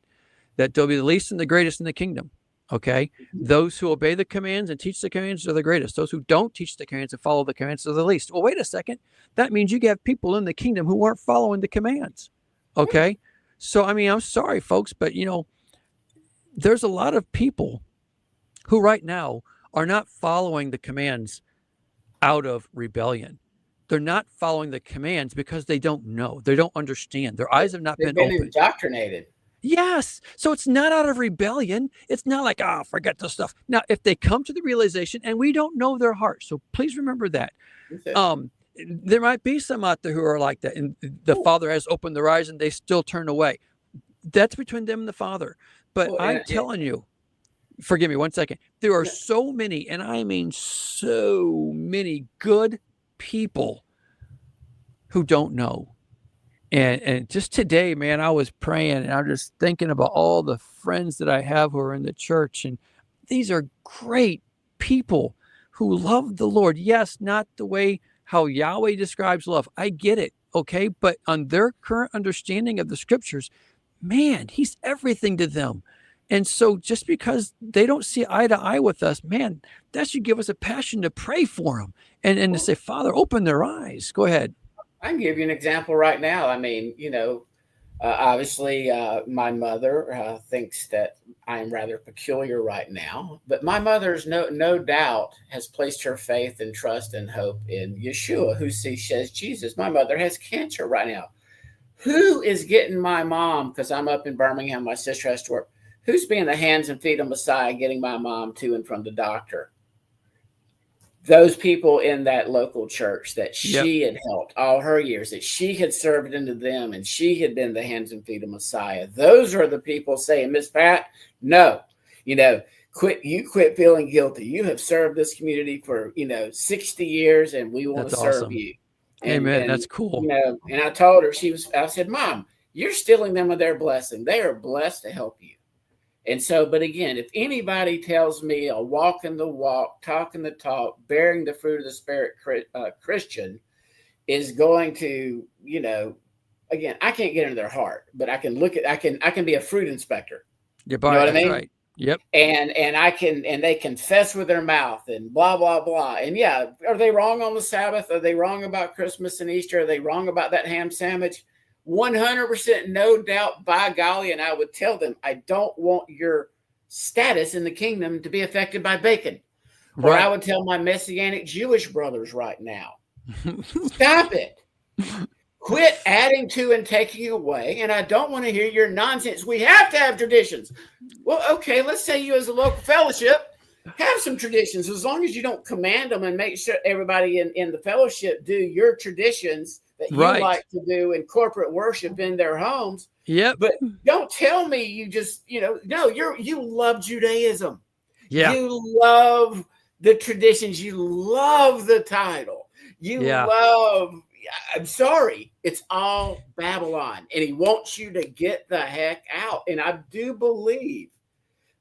that there'll be the least and the greatest in the kingdom. Okay. Those who obey the commands and teach the commands are the greatest. Those who don't teach the commands and follow the commands are the least. Well, wait a second. That means you have people in the kingdom who aren't following the commands. Okay. So, I'm sorry, folks, but there's a lot of people who right now are not following the commands out of rebellion. They're not following the commands because they don't know. They don't understand. Their eyes have not been opened. Indoctrinated. Yes. So it's not out of rebellion. It's not like, forget this stuff. Now, if they come to the realization, and we don't know their heart, so please remember that. There might be some out there who are like that, and the Father has opened their eyes and they still turn away. That's between them and the Father. But I'm telling you, forgive me 1 second. There are so many, and I mean so many good people who don't know. And just today, man, I was praying and I'm just thinking about all the friends that I have who are in the church. And these are great people. who love the Lord. Yes, not the way how Yahweh describes love. I get it, okay? But on their current understanding of the scriptures, man, he's everything to them. And so just because they don't see eye to eye with us, man, that should give us a passion to pray for them and to say, Father, open their eyes. Go ahead. I can give you an example right now. I mean, obviously, my mother thinks that I'm rather peculiar right now, but my mother's no doubt has placed her faith and trust and hope in Yeshua, who says Jesus. My mother has cancer right now. Who is getting my mom? Because I'm up in Birmingham, my sister has to work. Who's being the hands and feet of Messiah, getting my mom to and from the doctor? Those people in that local church that she had helped all her years, that she had served into them, and she had been the hands and feet of Messiah. Those are the people saying, Miss Pat, no, quit feeling guilty. You have served this community for 60 years, and we want to serve you. Amen. That's cool. And I told her, I said, Mom, you're stealing them of their blessing. They are blessed to help you. And so, but again, if anybody tells me a walking the walk, talking the talk, bearing the fruit of the Spirit Christian is going to, again, I can't get into their heart, but I can I can be a fruit inspector. You know what I mean? Right. Yep. And they confess with their mouth and blah, blah, blah. And yeah, are they wrong on the Sabbath? Are they wrong about Christmas and Easter? Are they wrong about that ham sandwich? 100% no doubt, by golly. And I would tell them, I don't want your status in the kingdom to be affected by bacon. Or I would tell my Messianic Jewish brothers right now, stop it. Quit adding to and taking away. And I don't want to hear your nonsense. We have to have traditions. Well, okay, let's say you as a local fellowship have some traditions, as long as you don't command them and make sure everybody in the fellowship do your traditions that you like to do in corporate worship in their homes. Yep. But don't tell me you just, no, you love Judaism. Yeah. You love the traditions. You love the title. You love, I'm sorry, it's all Babylon. And he wants you to get the heck out. And I do believe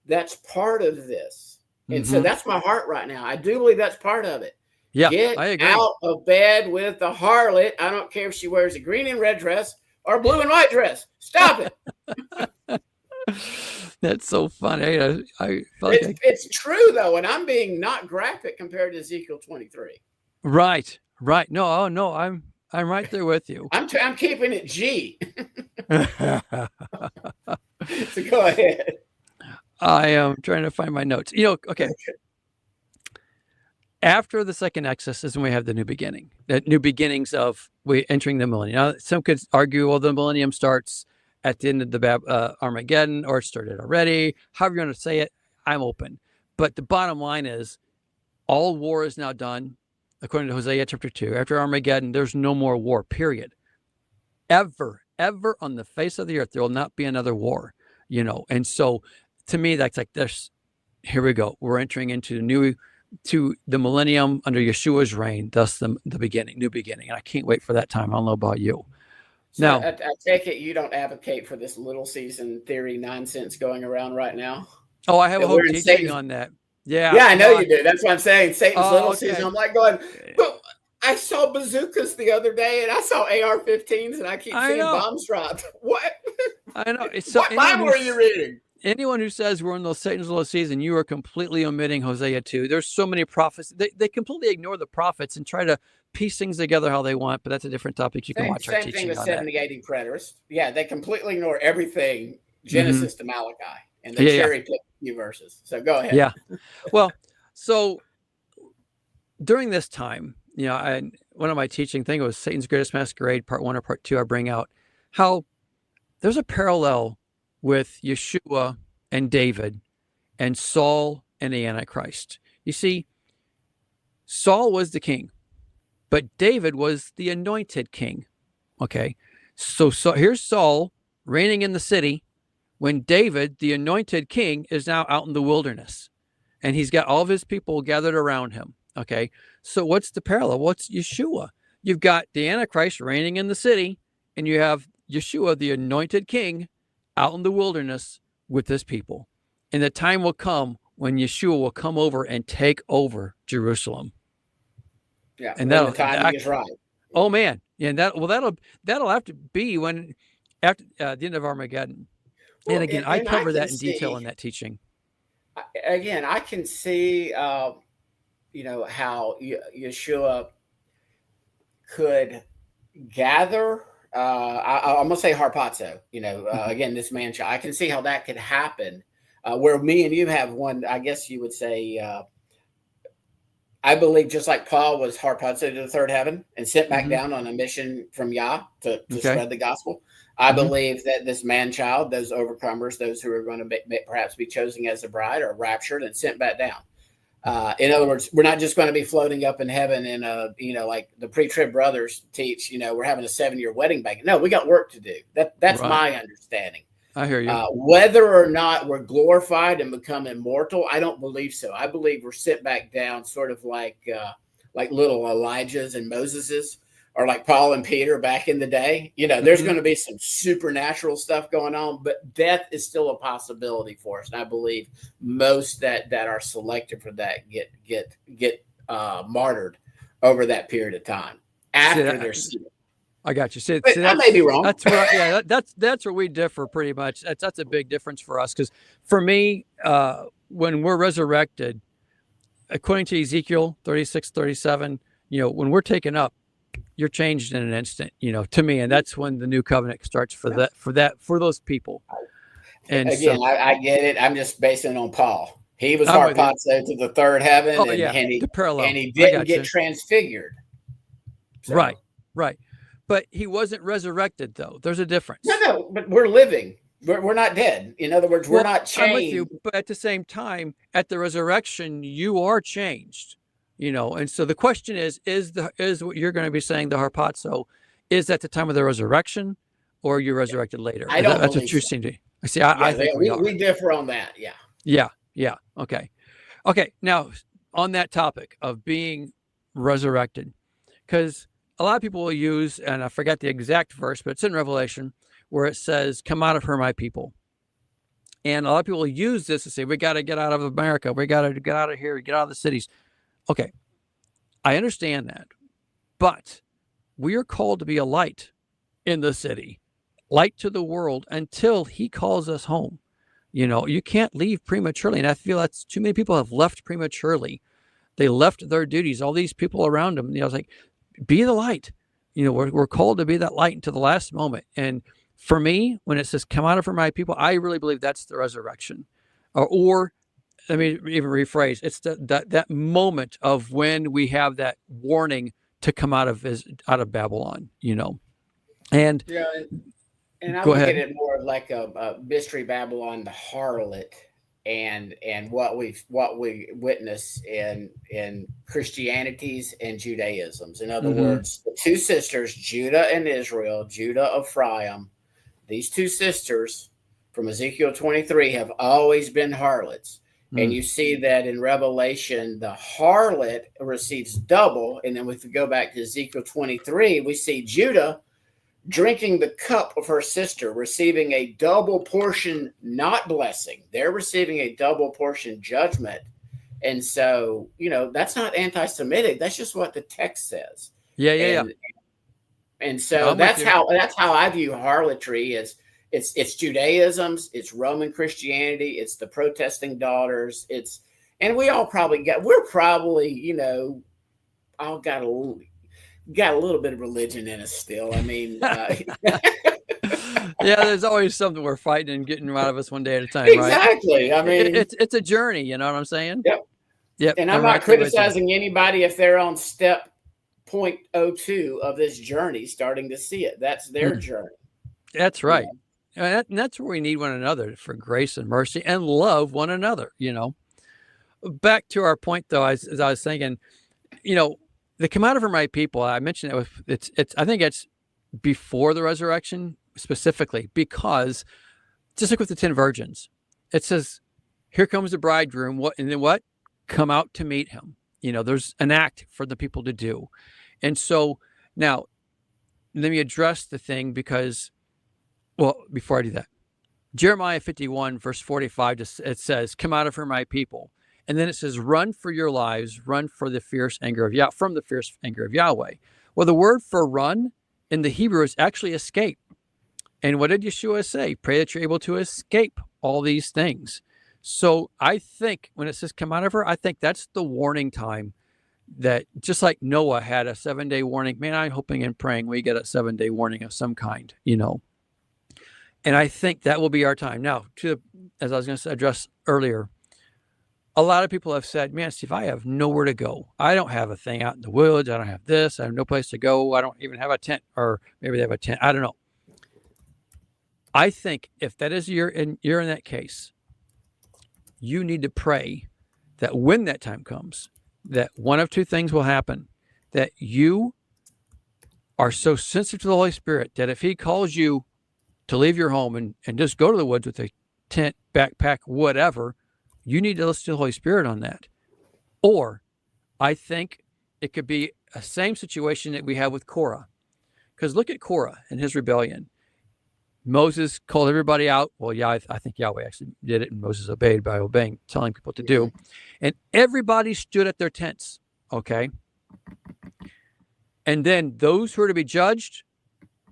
that's part of this. And so that's my heart right now. I do believe that's part of it. Yeah, Get I agree. out of bed with the harlot. I don't care if she wears a green and red dress or blue and white dress. Stop it. That's so funny. It's true, though, and I'm being not graphic compared to Ezekiel 23. Right. No, I'm right there with you. I'm keeping it G. So go ahead. I am trying to find my notes. Okay. After the second Exodus is when we have the new beginning, the new beginnings of we entering the millennium. Now, some could argue, well, the millennium starts at the end of the Armageddon, or it started already. However you want to say it, I'm open. But the bottom line is, all war is now done, according to Hosea chapter 2. After Armageddon, there's no more war, period. Ever on the face of the earth, there will not be another war, And so, to me, that's like this. Here we go. We're entering into the millennium under Yeshua's reign, thus the beginning, new beginning. And I can't wait for that time. I don't know about you. So now, I take it you don't advocate for this little season theory nonsense going around right now? Oh, I have a whole teaching on that. Yeah. Yeah, I know you do. That's what I'm saying. Satan's little season. I'm like going, but I saw bazookas the other day and I saw AR-15s and I keep seeing bombs dropped. What? I know. What Bible are you reading? Anyone who says we're in the Satan's little season, you are completely omitting Hosea 2. There's so many prophets. They completely ignore the prophets and try to piece things together how they want, but that's a different topic. You can watch our teaching on that. Same thing with 70, 80 preterists. Yeah, they completely ignore everything, Genesis to Malachi, and they cherry pick a few verses. So go ahead. Yeah. Well, so during this time, one of my teaching thing was Satan's Greatest Masquerade, part 1 or part 2, I bring out how there's a parallel with Yeshua and David and Saul and the Antichrist. You see, Saul was the king, but David was the anointed king. Okay, so here's Saul reigning in the city when David, the anointed king, is now out in the wilderness, and he's got all of his people gathered around him. Okay, so what's the parallel? What's Yeshua? You've got the Antichrist reigning in the city, and you have Yeshua, the anointed king, out in the wilderness with his people. And the time will come when Yeshua will come over and take over Jerusalem. Yeah, And when the timing is right. Oh man, yeah, that'll have to be when after the end of Armageddon. Well, And again, I cover that in detail see, in that teaching. again, I can see, how Yeshua could gather. I'm gonna say harpazo. Again, this man child. I can see how that could happen. Where me and you have one, I guess you would say. I believe just like Paul was harpazo to the third heaven and sent back down on a mission from Yah to spread the gospel. I believe that this man child, those overcomers, those who are going to perhaps be chosen as a bride, are raptured and sent back down. In other words, we're not just going to be floating up in heaven in like the pre-trib brothers teach, we're having a 7-year wedding banquet. No, we got work to do. That's my understanding. I hear you. Whether or not we're glorified and become immortal, I don't believe so. I believe we're sent back down sort of like little Elijahs and Moseses, or like Paul and Peter back in the day. There's going to be some supernatural stuff going on, but death is still a possibility for us. And I believe most that are selected for that get martyred over that period of time after they're sealed. I got you. See, I may be wrong. That's where that's where we differ pretty much. That's a big difference for us, because for me, when we're resurrected, according to Ezekiel 36:37, when we're taken up, you're changed in an instant. To me, and that's when the new covenant starts for those people. And again, so, I get it. I'm just basing it on Paul. He was harpazo to the third heaven, and he didn't get transfigured. So. Right. But he wasn't resurrected, though. There's a difference. No, but we're living. We're not dead. In other words, we're not changed. I'm with you, but at the same time, at the resurrection, you are changed. And so the question is what you're going to be saying, the harpazo, is at the time of the resurrection, or are you resurrected later? That's what you seem to. See, I think we differ on that. Yeah. Yeah. Okay. Now, on that topic of being resurrected, because a lot of people will use, and I forget the exact verse, but it's in Revelation, where it says, "Come out of her, my people." And a lot of people will use this to say, we got to get out of America. We got to get out of here, get out of the cities. Okay, I understand that. But we are called to be a light in the city, light to the world, until he calls us home. You can't leave prematurely. And I feel that's too many people have left prematurely. They left their duties, all these people around them. I was like, be the light. We're called to be that light until the last moment. And for me, when it says, come out of her, my people, I really believe that's the resurrection. Or let me even rephrase, it's that moment of when we have that warning to come out of Babylon, And I look at it more like a mystery Babylon, the harlot, and what we witness in Christianities and Judaisms. In other words, the two sisters, Judah and Israel, Judah of Ephraim, these two sisters from Ezekiel 23 have always been harlots. And you see that in Revelation, the harlot receives double. And then if we go back to Ezekiel 23, we see Judah drinking the cup of her sister, receiving a double portion, not blessing. They're receiving a double portion judgment. And so, that's not anti-Semitic. That's just what the text says. Yeah. And so that's how I view harlotry. It's Judaism's, it's Roman Christianity, it's the protesting daughters. And we all probably all got a little bit of religion in us still. I mean, yeah, there's always something we're fighting and getting out of us one day at a time. Exactly. Right? I mean, it's a journey. You know what I'm saying? Yep. And I'm not criticizing anybody if they're on step 0.02 of this journey, starting to see it. That's their journey. That's right. And that's where we need one another for grace and mercy and love one another. Back to our point, though, as I was thinking, the come out of her, my people, I mentioned it. I think it's before the resurrection specifically, because just like with the 10 virgins, it says, here comes the bridegroom. What? Come out to meet him. There's an act for the people to do. And so now let me address the thing, because, well, before I do that, Jeremiah 51, verse 45, it says, come out of her, my people. And then it says, run for your lives, run for the fierce anger of from the fierce anger of Yahweh. Well, the word for run in the Hebrew is actually escape. And what did Yeshua say? Pray that you're able to escape all these things. So I think when it says come out of her, I think that's the warning time, that just like Noah had a 7-day warning, man, I'm hoping and praying we get a 7-day warning of some kind, And I think that will be our time. Now, as I was going to address earlier, a lot of people have said, man, Steve, I have nowhere to go. I don't have a thing out in the woods. I don't have this. I have no place to go. I don't even have a tent, or maybe they have a tent. I don't know. I think if that is you're in that case, you need to pray that when that time comes, that one of two things will happen, that you are so sensitive to the Holy Spirit that if he calls you to leave your home and just go to the woods with a tent, backpack, whatever, you need to listen to the Holy Spirit on that. Or I think it could be a same situation that we have with Korah. Because look at Korah and his rebellion. Moses called everybody out. Well, yeah, I think Yahweh actually did it, and Moses obeyed by telling people to do. And everybody stood at their tents, okay? And then those who are to be judged,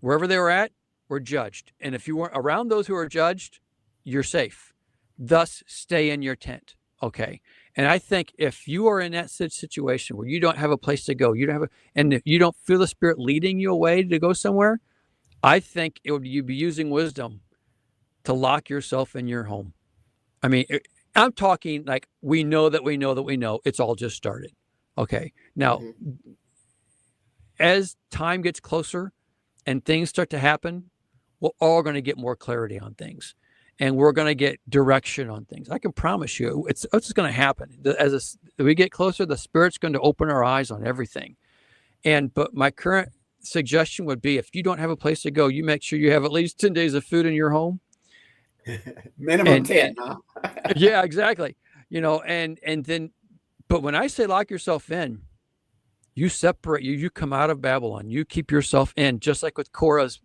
wherever they were at, were judged. And if you weren't around those who are judged, you're safe. Thus, stay in your tent, okay? And I think if you are in that situation where you don't have a place to go, and if you don't feel the Spirit leading you away to go somewhere, I think you'd be using wisdom to lock yourself in your home. I mean, I'm talking like we know it's all just started. Okay. Now, as time gets closer and things start to happen, we're all going to get more clarity on things, and we're going to get direction on things. I can promise you it's going to happen. As we get closer, the Spirit's going to open our eyes on everything. But my current suggestion would be, if you don't have a place to go, you make sure you have at least 10 days of food in your home. Minimum 10, huh? Yeah, exactly. But when I say lock yourself in, you separate, you come out of Babylon, you keep yourself in, just like with Korah's,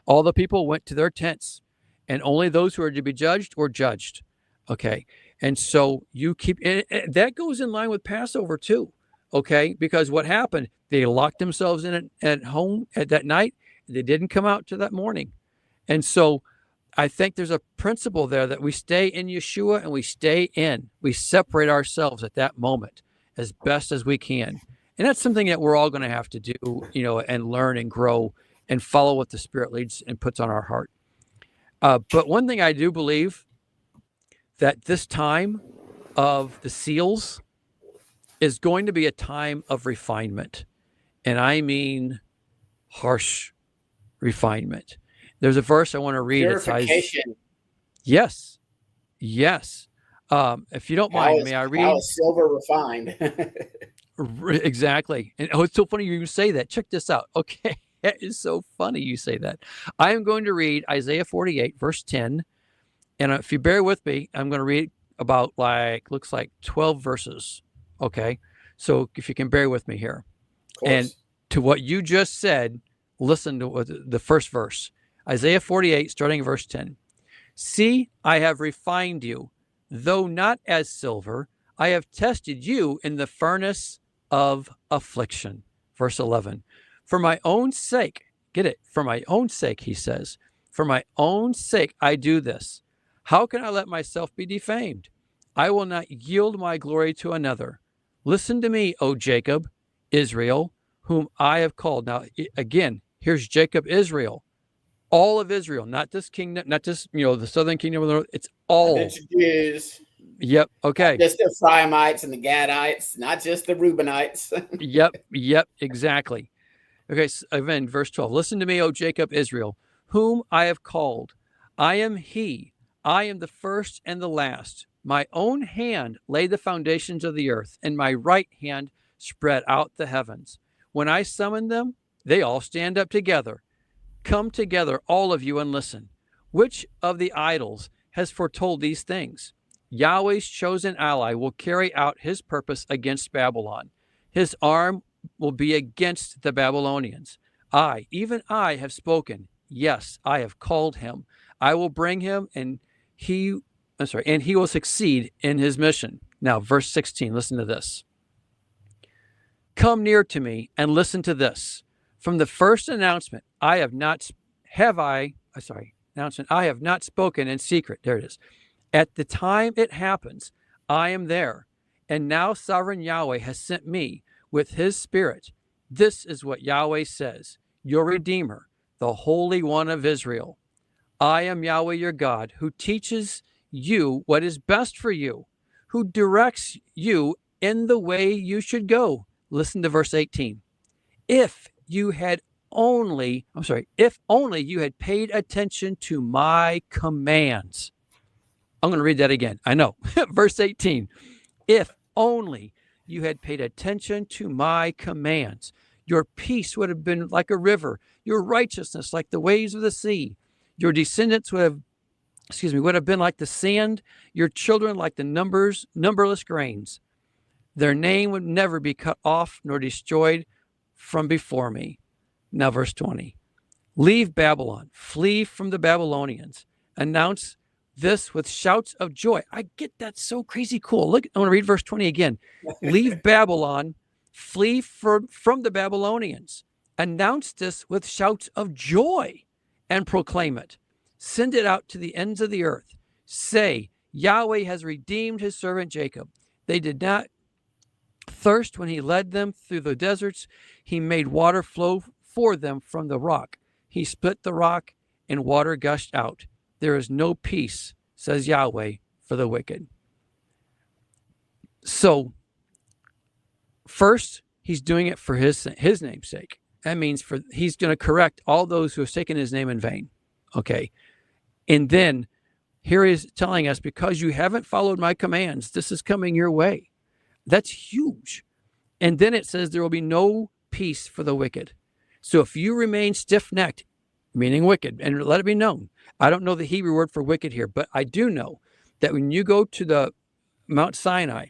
all the people went to their tents, and only those who are to be judged were judged. Okay. And so and that goes in line with Passover too. Okay. Because what happened, they locked themselves in at home at that night. They didn't come out to that morning. And so I think there's a principle there that we stay in Yeshua, and we separate ourselves at that moment as best as we can. And that's something that we're all going to have to do, and learn and grow and follow what the Spirit leads and puts on our heart. But one thing I do believe, that this time of the seals is going to be a time of refinement. And I mean harsh refinement. There's a verse I want to read. Purification. Yes. If you don't mind, may I read? How is silver refined? Exactly. And it's so funny you say that. Check this out. Okay. That is so funny you say that. I am going to read Isaiah 48, verse 10. And if you bear with me, I'm going to read about looks like 12 verses. Okay. So if you can bear with me here. And to what you just said, listen to the first verse. Isaiah 48, starting verse 10. See, I have refined you, though not as silver. I have tested you in the furnace of affliction. Verse 11. For my own sake, get it? For my own sake, he says, for my own sake, I do this. How can I let myself be defamed? I will not yield my glory to another. Listen to me, O Jacob, Israel, whom I have called. Now, again, here's Jacob, Israel. All of Israel, not this kingdom, not just, the southern kingdom of the north. It's all. It's Jews. Yep. Okay. Not just the Ephraimites and the Gadites, not just the Reubenites. Yep. Exactly. Okay. So again, verse 12. Listen to me, O Jacob, Israel, whom I have called. I am he. I am the first and the last. My own hand laid the foundations of the earth, and my right hand spread out the heavens. When I summon them, they all stand up together. Come together, all of you, and listen. Which of the idols has foretold these things? Yahweh's chosen ally will carry out his purpose against Babylon. His arm will be against the Babylonians. I, even I, have spoken. Yes, I have called him. I will bring him, and he will succeed in his mission. Now, verse 16, listen to this. Come near to me and listen to this. From the first announcement, I have not spoken in secret. There it is. At the time it happens, I am there. And now sovereign Yahweh has sent me with his spirit. This is what Yahweh says, your Redeemer, the Holy One of Israel. I am Yahweh your God, who teaches you what is best for you, who directs you in the way you should go. Listen to verse 18. If only you had paid attention to my commands. I'm going to read that again. I know. Verse 18. If only you had paid attention to my commands, your peace would have been like a river, your righteousness like the waves of the sea. Your descendants would have been like the sand, your children like the numberless grains. Their name would never be cut off nor destroyed from before me. Now, verse 20. Leave Babylon, flee from the Babylonians. Announce this with shouts of joy. I get that so crazy cool. Look, I want to read verse 20 again. Leave Babylon, flee from the Babylonians. Announce this with shouts of joy and proclaim it. Send it out to the ends of the earth. Say, Yahweh has redeemed his servant Jacob. They did not thirst when he led them through the deserts. He made water flow for them from the rock. He split the rock and water gushed out. There is no peace, says Yahweh, for the wicked. So, first, he's doing it for his name's sake. That means he's going to correct all those who have taken his name in vain. Okay. And then here he is telling us, because you haven't followed my commands, this is coming your way. That's huge. And then it says there will be no peace for the wicked. So if you remain stiff-necked, meaning wicked, and let it be known, I don't know the Hebrew word for wicked here, but I do know that when you go to the Mount Sinai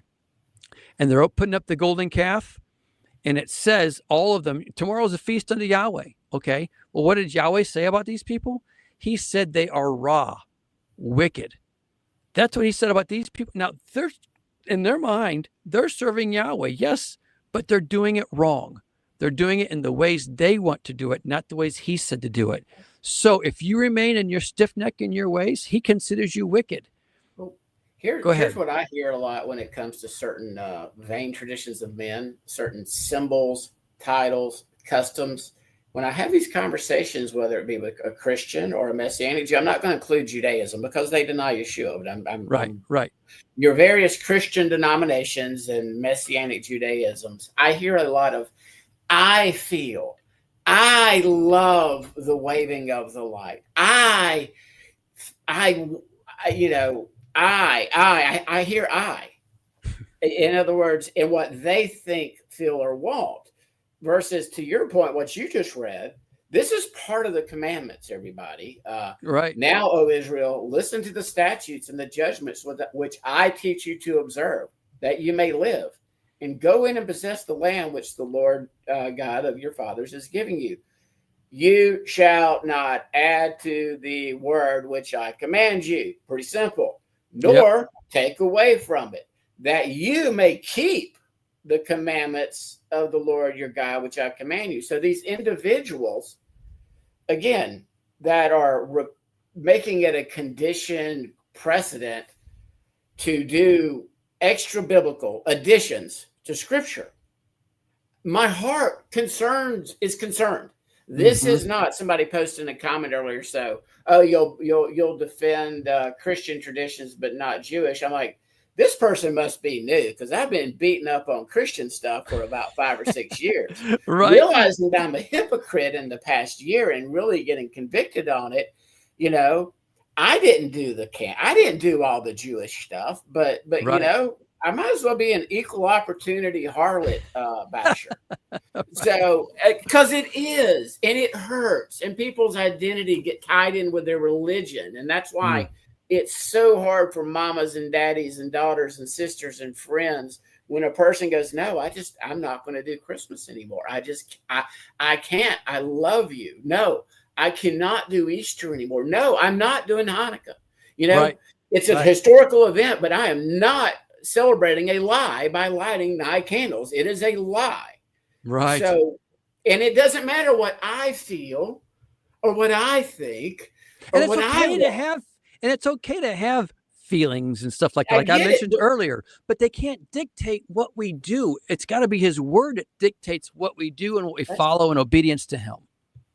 and they're putting up the golden calf, and it says all of them, tomorrow's a feast unto Yahweh. Okay. Well, what did Yahweh say about these people? He said they are raw, wicked. That's what he said about these people. Now, they're in their mind, they're serving Yahweh, yes, but they're doing it wrong. They're doing it in the ways they want to do it, not the ways he said to do it. So if you remain in your stiff neck in your ways, he considers you wicked. Well, here's what I hear a lot when it comes to certain vain traditions of men, certain symbols, titles, customs. When I have these conversations, whether it be with a Christian or a Messianic Jew, I'm not going to include Judaism because they deny Yeshua. But right. Your various Christian denominations and Messianic Judaisms, I hear a lot of, I love the waving of the light. I hear I. In other in what they think, feel, or want. Versus, to your point, what you just read, this is part of the commandments, everybody. Right. Now, O Israel, listen to the statutes and the judgments which I teach you to observe, that you may live, and go in and possess the land which the Lord God of your fathers is giving you. You shall not add to the word which I command you. Pretty simple. Nor take away from it, that you may keep the commandments of the Lord your God, which I command you. So these individuals, again, that are making it a condition precedent to do extra biblical additions to Scripture. My heart is concerned. This is not somebody posting a comment earlier. So, you'll defend Christian traditions, but not Jewish. I'm like, this person must be new because I've been beating up on Christian stuff for about 5 or 6 years. Right. Realizing that I'm a hypocrite in the past year and really getting convicted on it. I didn't do all the Jewish stuff, but right. I might as well be an equal opportunity harlot basher. Right. So, because it is, and it hurts, and people's identity get tied in with their religion, and that's why it's so hard for mamas and daddies and daughters and sisters and friends when a person goes, no, I'm not going to do Christmas anymore. I can't. I love you. No, I cannot do Easter anymore. No, I'm not doing Hanukkah. Right. It's a Right. historical event, but I am not celebrating a lie by lighting 9 candles. It is a lie. Right. So, and it doesn't matter what I feel or what I think And or it's what I okay to want. have, and it's okay to have feelings and stuff like that, I like I get it. mentioned earlier, but they can't dictate what we do. It's got to be his word that dictates what we do and what we follow in obedience to him.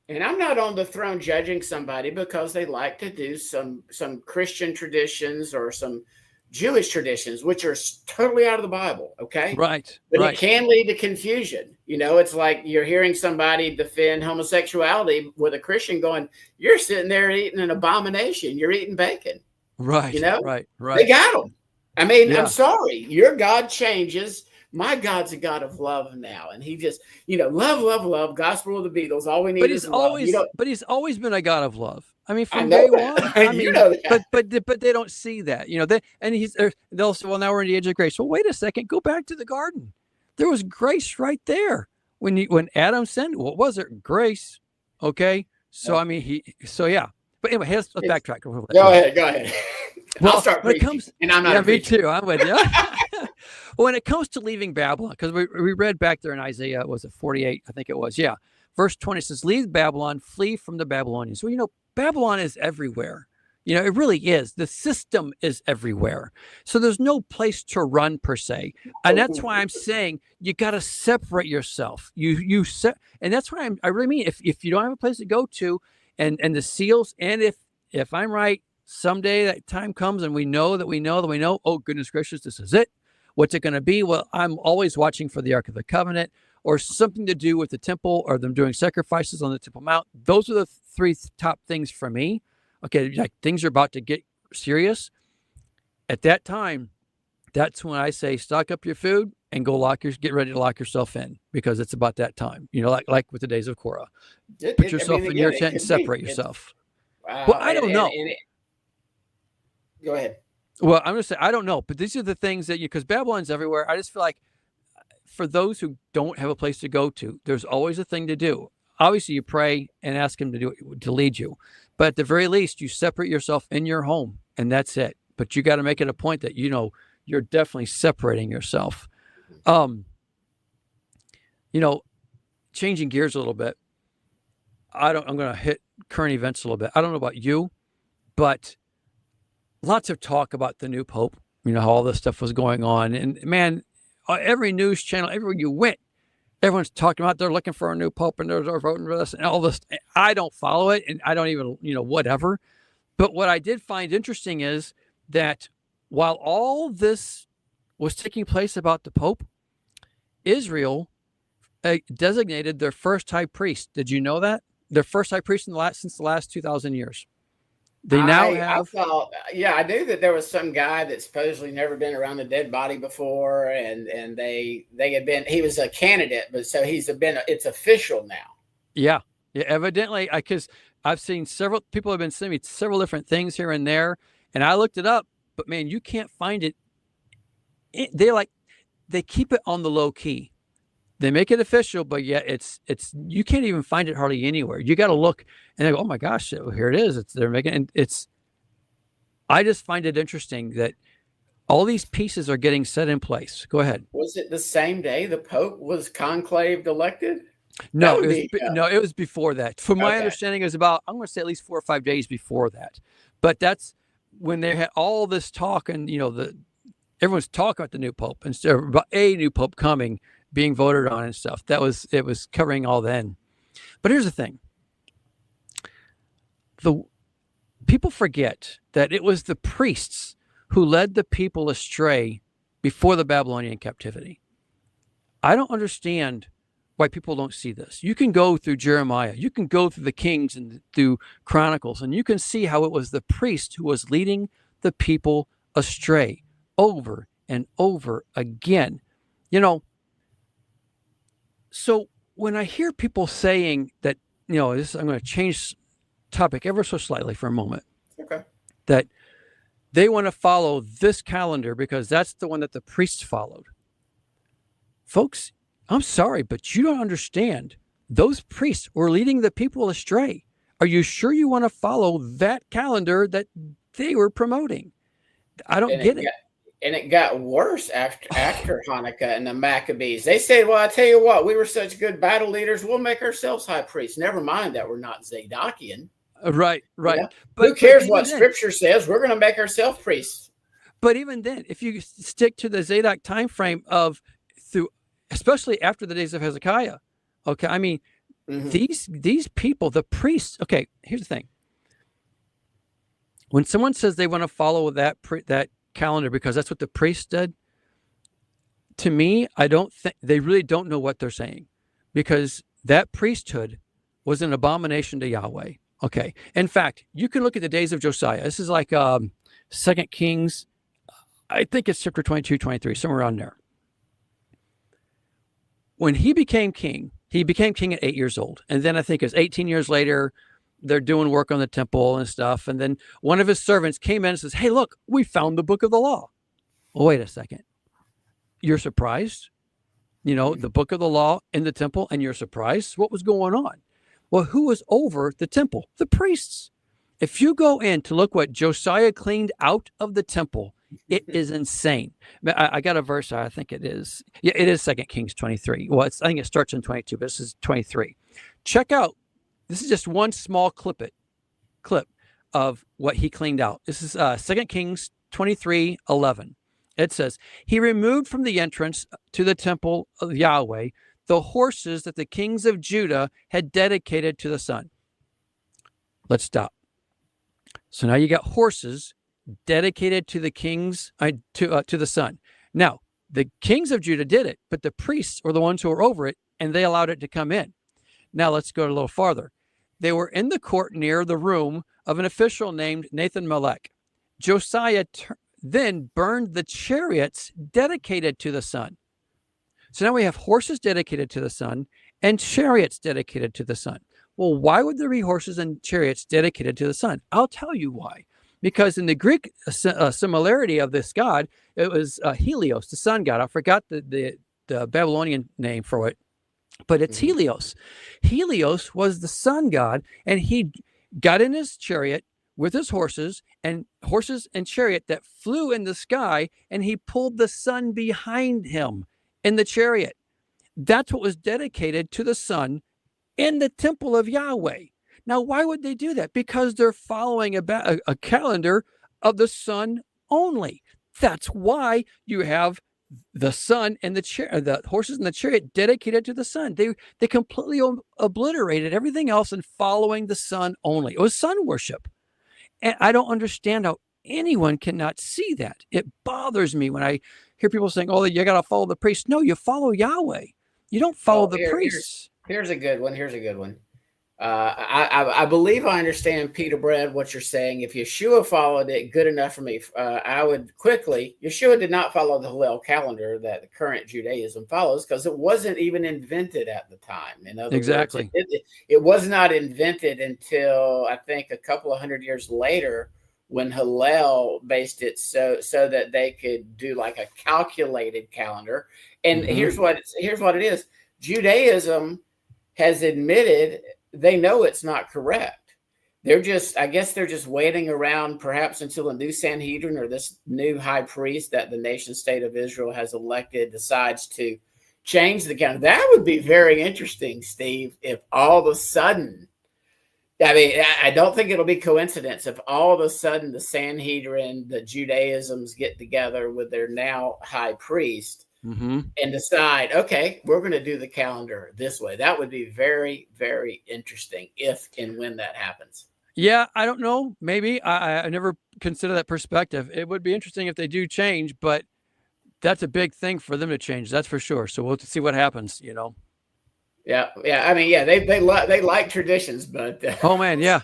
And I'm not on the throne judging somebody because they like to do some Christian traditions or some Jewish traditions, which are totally out of the Bible. Okay. Right. But Right. it can lead to confusion. It's like you're hearing somebody defend homosexuality with a Christian going, you're sitting there eating an abomination. You're eating bacon. Right. Right. They Right. got them. I mean, I'm Yeah. sorry. Your God changes. My God's a God of love now. And he just, love, love, love, gospel of the Beatles. All we need is love. But he's always been a God of love. I mean, I from know day that. one. I You mean, know that. but they don't see that, they'll say, well, now we're in the age of grace. Well, wait a second, go back to the garden. There was grace right there when Adam sinned. What was it? Grace. Okay. So, I mean, yeah. But anyway, let's backtrack. Go ahead. Well, I'll start preaching, and I'm not. Yeah, a preacher. me too. I'm with you. Well, when it comes to leaving Babylon, because we read back there in Isaiah, was it 48? I think it was. Yeah. Verse 20 says, leave Babylon, flee from the Babylonians. Well, Babylon is everywhere. It really is. The system is everywhere. So there's no place to run per se. And that's why I'm saying you got to separate yourself. And that's why I really mean, if you don't have a place to go to and the seals, and if I'm right, someday that time comes and we know, oh, goodness gracious, this is it. What's it going to be? Well, I'm always watching for the Ark of the Covenant or something to do with the temple or them doing sacrifices on the Temple Mount. Those are the 3 top things for me. Okay, like things are about to get serious. At that time, that's when I say stock up your food and get ready to lock yourself in, because it's about that time. Like with the days of Korah. Put yourself in your tent and separate yourself. Well, I don't know. Go ahead. Well, I'm going to say, I don't know, but these are the things that because Babylon's everywhere. I just feel like for those who don't have a place to go to, there's always a thing to do. Obviously, you pray and ask him to lead you. But at the very least, you separate yourself in your home, and that's it. But you got to make it a point that, you're definitely separating yourself. Changing gears a little bit. I'm going to hit current events a little bit. I don't know about you, but lots of talk about the new Pope, how all this stuff was going on. And man, every news channel, everywhere you went, everyone's talking about they're looking for a new Pope and they're voting for this and all this. I don't follow it and I don't even, whatever. But what I did find interesting is that while all this was taking place about the Pope, Israel designated their first high priest. Did you know that? Their first high priest since the last 2,000 years. They now have. I knew that there was some guy that supposedly never been around a dead body before, and they had been. He was a candidate, but so it's official now. Yeah, evidently, because I've seen several people have been sending me several different things here and there, and I looked it up, but man, you can't find it. They keep it on the low key. They make it official, but yet it's you can't even find it hardly anywhere. You got to look and they go, oh my gosh, here it is. They're making, and I just find it interesting that all these pieces are getting set in place. Go ahead. Was it the same day the Pope was conclaved elected? No, it was before that. From my understanding, it was about, I'm going to say at least 4 or 5 days before that. But that's when they had all this talk and, everyone's talking about the new Pope and about a new Pope coming, being voted on and stuff. It was covering all then. But here's the thing. The people forget that it was the priests who led the people astray before the Babylonian captivity. I don't understand why people don't see this. You can go through Jeremiah, you can go through the Kings and through Chronicles, and you can see how it was the priest who was leading the people astray over and over again. So when I hear people saying that, I'm going to change topic ever so slightly for a moment. Okay. That they want to follow this calendar because that's the one that the priests followed. Folks, I'm sorry, but you don't understand. Those priests were leading the people astray. Are you sure you want to follow that calendar that they were promoting? I don't And it get it. got worse after Hanukkah and the Maccabees. They said, "Well, I tell you what, we were such good battle leaders. We'll make ourselves high priests. Never mind that we're not Zadokian. Right, You right. know, who But cares even what then, Scripture says? We're going to make ourselves priests." if you stick to the Zadok time frame of through, especially after the days of Hezekiah, okay, I mean, these people, the priests. Okay, here's the thing: when someone says they want to follow that calendar because that's what the priests did, to me, I don't think they really don't know what they're saying, because that priesthood was an abomination to Yahweh. Okay, in fact, you can look at the days of Josiah. This is like Second Kings. I think it's chapter 22, 23, somewhere around there. When he became king at 8 years old. And then I think it's 18 years later, they're doing work on the temple and stuff. And then one of his servants came in and says, "Hey, look, we found the book of the law." Well, wait a second. You're surprised? The book of the law in the temple, and you're surprised? What was going on? Well, who was over the temple? The priests. If you go in to look what Josiah cleaned out of the temple, it is insane. I got a verse. I think it is. Yeah, it is 2 Kings 23. Well, I think it starts in 22, but this is 23. Check out. This is just one small clip of what he cleaned out. This is 2 Kings 23:11. It says, "He removed from the entrance to the temple of Yahweh the horses that the kings of Judah had dedicated to the sun." Let's stop. So now you got horses dedicated to the kings, to the sun. Now, the kings of Judah did it, but the priests were the ones who were over it, and they allowed it to come in. Now let's go a little farther. They were in the court near the room of an official named Nathan Melech. Josiah then burned the chariots dedicated to the sun. So now we have horses dedicated to the sun and chariots dedicated to the sun. Well, why would there be horses and chariots dedicated to the sun? I'll tell you why. Because in the Greek similarity of this god, it was Helios, the sun god. I forgot the Babylonian name for it, but it's Helios. Helios was the sun god, and he got in his chariot with his horses and chariot that flew in the sky, and he pulled the sun behind him in the chariot. That's what was dedicated to the sun in the temple of Yahweh. Now, why would they do that? Because they're following a calendar of the sun only. That's why you have the sun and the horses and the chariot dedicated to the sun. They completely obliterated everything else and following the sun only. It was sun worship. And I don't understand how anyone cannot see that. It bothers me when I hear people saying, "Oh, you got to follow the priest." No, you follow Yahweh. You don't follow the priests. Here's a good one. I believe I understand, Peter Brad, what you're saying. If Yeshua followed it, good enough for me. I would quickly. Yeshua did not follow the Hillel calendar that the current Judaism follows, because it wasn't even invented at the time. In other Exactly. words, it was not invented until I think a couple of hundred years later, when Hillel based it so that they could do like a calculated calendar. And here's what it is. Judaism has admitted they know it's not correct. I guess they're just waiting around, perhaps until a new Sanhedrin or this new high priest that the nation state of Israel has elected decides to change the calendar. That would be very interesting, Steve, if all of a sudden, I mean, I don't think it'll be coincidence if all of a sudden the Sanhedrin, the Judaisms get together with their now high priest and decide, okay, we're going to do the calendar this way. That would be very, very interesting if and when that happens. Yeah, I don't know. Maybe. I never consider that perspective. It would be interesting if they do change, but that's a big thing for them to change. That's for sure. So we'll see what happens, Yeah. I mean, yeah, they like traditions, but oh man, yeah.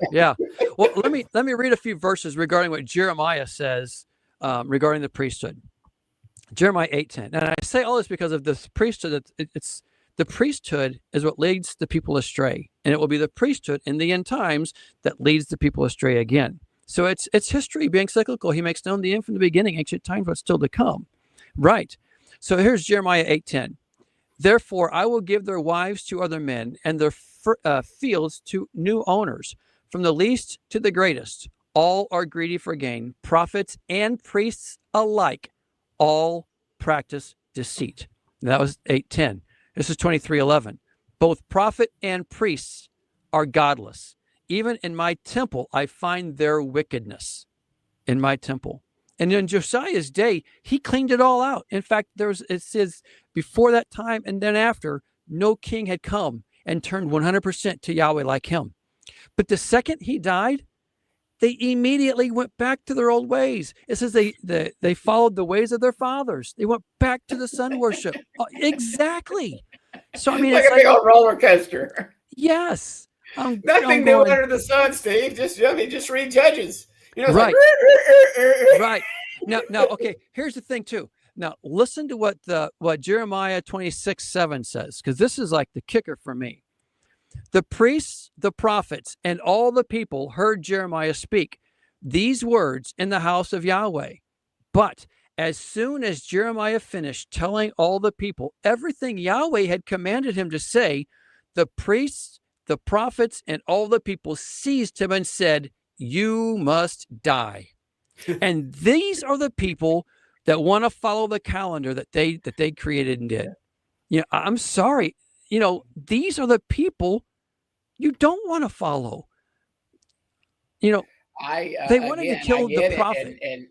Well, let me read a few verses regarding what Jeremiah says regarding the priesthood. Jeremiah 8:10. And I say all this because of this priesthood. It's the priesthood is what leads the people astray, and it will be the priesthood in the end times that leads the people astray again. So it's history being cyclical. He makes known the end from the beginning, ancient times, what's still to come. Right. So here's Jeremiah 8:10. "Therefore, I will give their wives to other men, and their fields to new owners. from the least to the greatest, all are greedy for gain. Prophets and priests alike, all practice deceit. That was 8:10. This is 23:11. Both prophet and priests are godless. Even in my temple, I find their wickedness in my temple. And in Josiah's day, he cleaned it all out. In fact, it says before that time and then after, no king had come and turned 100% to Yahweh like him. But the second he died, they immediately went back to their old ways. It says they followed the ways of their fathers. They went back to the sun worship. Exactly. So I mean, like it's a big old roller coaster. Yes. Nothing new under the sun, Steve. Just read Judges. Right. Like, right. Now, okay. Here's the thing, too. Now, listen to what Jeremiah 26:7 says, because this is like the kicker for me. The priests, the prophets, and all the people heard Jeremiah speak these words in the house of Yahweh. But as soon as Jeremiah finished telling all the people everything Yahweh had commanded him to say, the priests, the prophets, and all the people seized him and said, "You must die." And these are the people that want to follow the calendar that they created and did. I'm sorry. These are the people you don't want to follow. They wanted to kill the prophet. And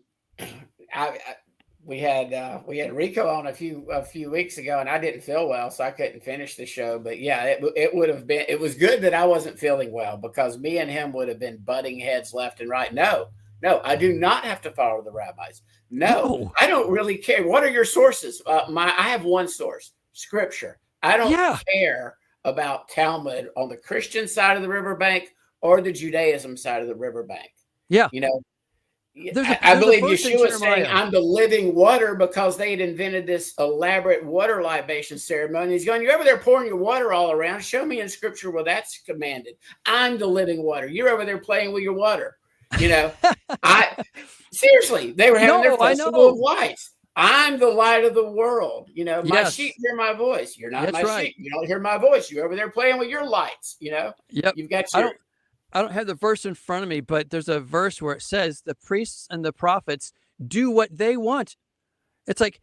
we had Rico on a few weeks ago, and I didn't feel well, so I couldn't finish the show. But yeah, it was good that I wasn't feeling well, because me and him would have been butting heads left and right. No, I do not have to follow the rabbis. No. I don't really care. What are your sources? I have one source, Scripture. I don't care about Talmud on the Christian side of the riverbank or the Judaism side of the riverbank. Yeah. I believe Yeshua is saying, "I'm the living water," because they had invented this elaborate water libation ceremony. He's going, "You're over there pouring your water all around. Show me in Scripture where that's commanded. I'm the living water. You're over there playing with your water." Seriously, they were having their festival of lights. I'm the light of the world. My sheep hear my voice. You're not sheep. You don't hear my voice. You're over there playing with your lights. Yep. You've got your. I don't have the verse in front of me, but there's a verse where it says the priests and the prophets do what they want. It's like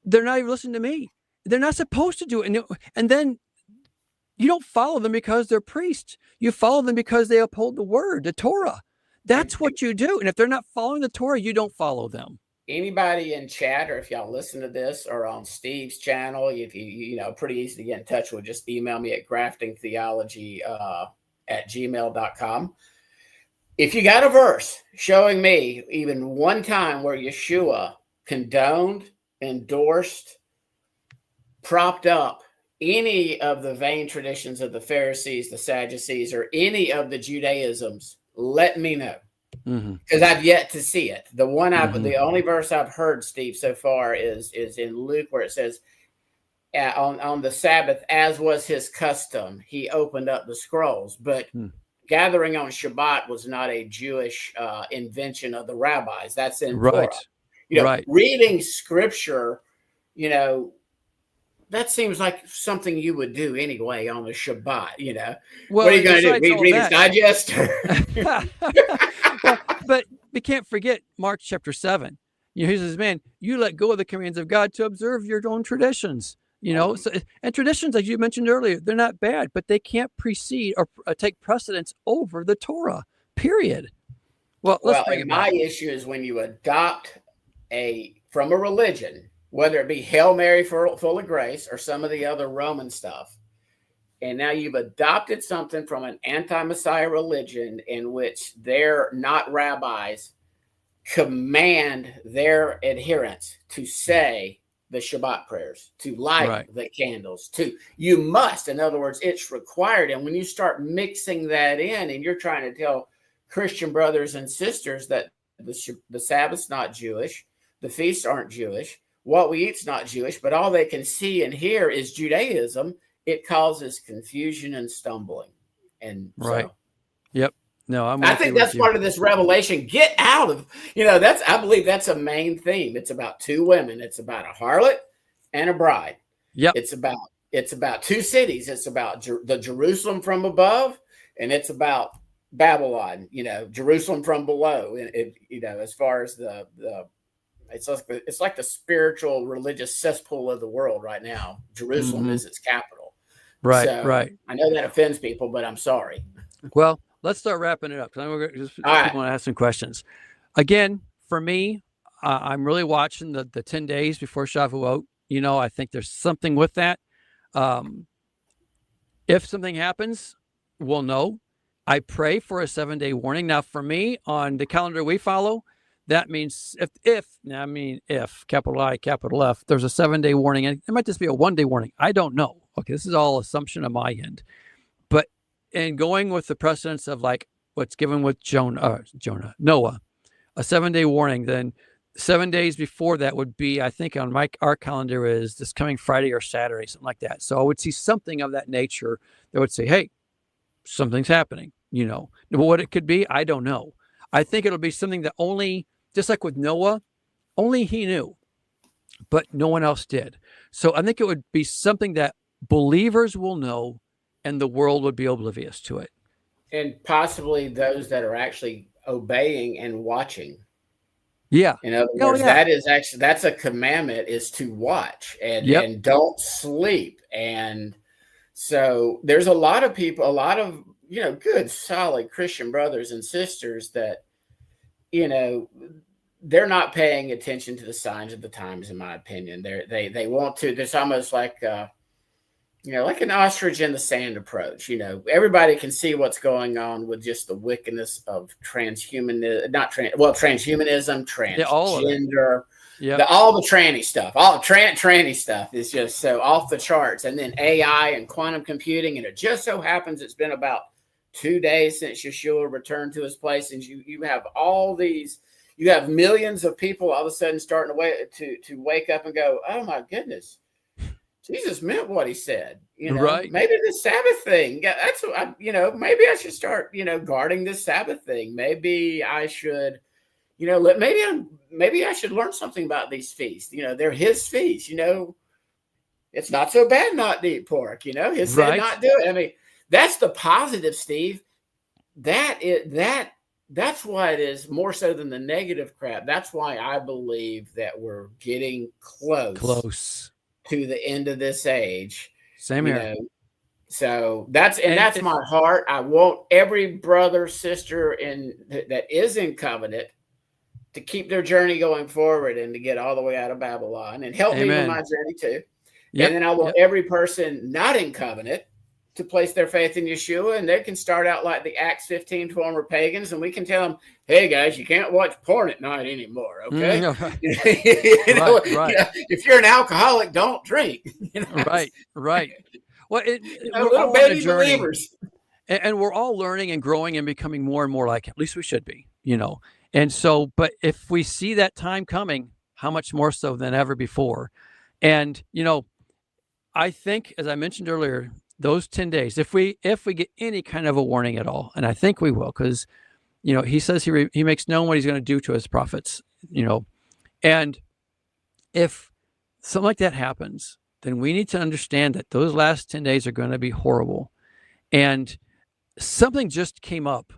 they're not even listening to me. They're not supposed to do it. And then you don't follow them because they're priests. You follow them because they uphold the word, the Torah. That's what you do. And if they're not following the Torah, you don't follow them. Anybody in chat, or if y'all listen to this, or on Steve's channel, if you pretty easy to get in touch with, just email me at graftingtheology@gmail.com. If you got a verse showing me even one time where Yeshua condoned, endorsed, propped up any of the vain traditions of the Pharisees, the Sadducees, or any of the Judaisms, let me know. Because I've yet to see it. The only verse I've heard, Steve, so far is in Luke, where it says, on the Sabbath, as was his custom, he opened up the scrolls. But gathering on Shabbat was not a Jewish invention of the rabbis. That's in Torah. Reading Scripture, that seems like something you would do anyway on a Shabbat. What are you going to do? Read his digest? But we can't forget Mark chapter 7. He says, "Man, you let go of the commands of God to observe your own traditions." And traditions, as you mentioned earlier, they're not bad, but they can't precede or take precedence over the Torah. Period. Well, let's bring it back. My issue is when you adopt from a religion, whether it be Hail Mary full of grace or some of the other Roman stuff, and now you've adopted something from an anti-Messiah religion in which they're not rabbis command their adherents to say the Shabbat prayers, to light the candles, you must. In other words, it's required. And when you start mixing that in, and you're trying to tell Christian brothers and sisters that the Sabbath's not Jewish, the feasts aren't Jewish, what we eat's not Jewish, but all they can see and hear is Judaism, it causes confusion and stumbling. And Yep. No, I think that's part of this revelation. Get out of, I believe that's a main theme. It's about two women. It's about a harlot and a bride. Yep. It's about two cities. It's about the Jerusalem from above, and it's about Babylon, Jerusalem from below. As far as it's like the spiritual religious cesspool of the world right now. Jerusalem Mm-hmm. is its capital. Right, So right. I know that offends people, but I'm sorry. Well, let's start wrapping it up because All right. people want to ask some questions. Again, for me, I'm really watching the 10 days before Shavuot. I think there's something with that. Um, if something happens, we'll know. I pray for a 7-day warning. Now, for me, on the calendar we follow, that means if capital I, capital F, there's a 7-day warning, and it might just be a 1-day warning. I don't know. Okay, this is all assumption on my end. But in going with the precedence of like what's given with Noah, a 7-day warning, then 7 days before that would be, I think on our calendar is this coming Friday or Saturday, something like that. So I would see something of that nature that would say, hey, something's happening. What it could be, I don't know. I think it'll be something that only, just like with Noah, only he knew, but no one else did. So I think it would be something that believers will know and the world would be oblivious to it. And possibly those that are actually obeying and watching. Yeah. In other words, that's a commandment, is to watch and don't sleep. And so there's a lot of people, a lot of, good, solid Christian brothers and sisters that, they're not paying attention to the signs of the times, in my opinion. They want to, there's almost like, like an ostrich in the sand approach. Everybody can see what's going on with just the wickedness of transhumanism, transhumanism, transgender, all the tranny stuff, all the tranny stuff is just so off the charts. And then AI and quantum computing. And it just so happens it's been about 2 days since Yeshua returned to his place. And you have all these, you have millions of people all of a sudden starting to wake up and go, oh my goodness, Jesus meant what he said. Right. Maybe the Sabbath thing. Yeah, that's what maybe I should start, guarding this Sabbath thing. Maybe I should, maybe I should learn something about these feasts. They're his feasts. It's not so bad not to eat pork. He said not do it. I mean, that's the positive, Steve. That's why it is more so than the negative crap. That's why I believe that we're getting close to the end of this age. Same here. So that's my heart. I want every brother, sister that is in covenant to keep their journey going forward and to get all the way out of Babylon and help me with my journey too. Yep. And then I want every person not in covenant to place their faith in Yeshua, and they can start out like the Acts 15 former pagans, and we can tell them, hey guys, you can't watch porn at night anymore, okay? If you're an alcoholic, don't drink. Right. Well, we're all baby believers. And we're all learning and growing and becoming more and more like, at least we should be, And so, but if we see that time coming, how much more so than ever before? And, I think, as I mentioned earlier, those 10 days, if we get any kind of a warning at all, and I think we will, because, he says he makes known what he's going to do to his prophets, and if something like that happens, then we need to understand that those last 10 days are going to be horrible. And something just came up.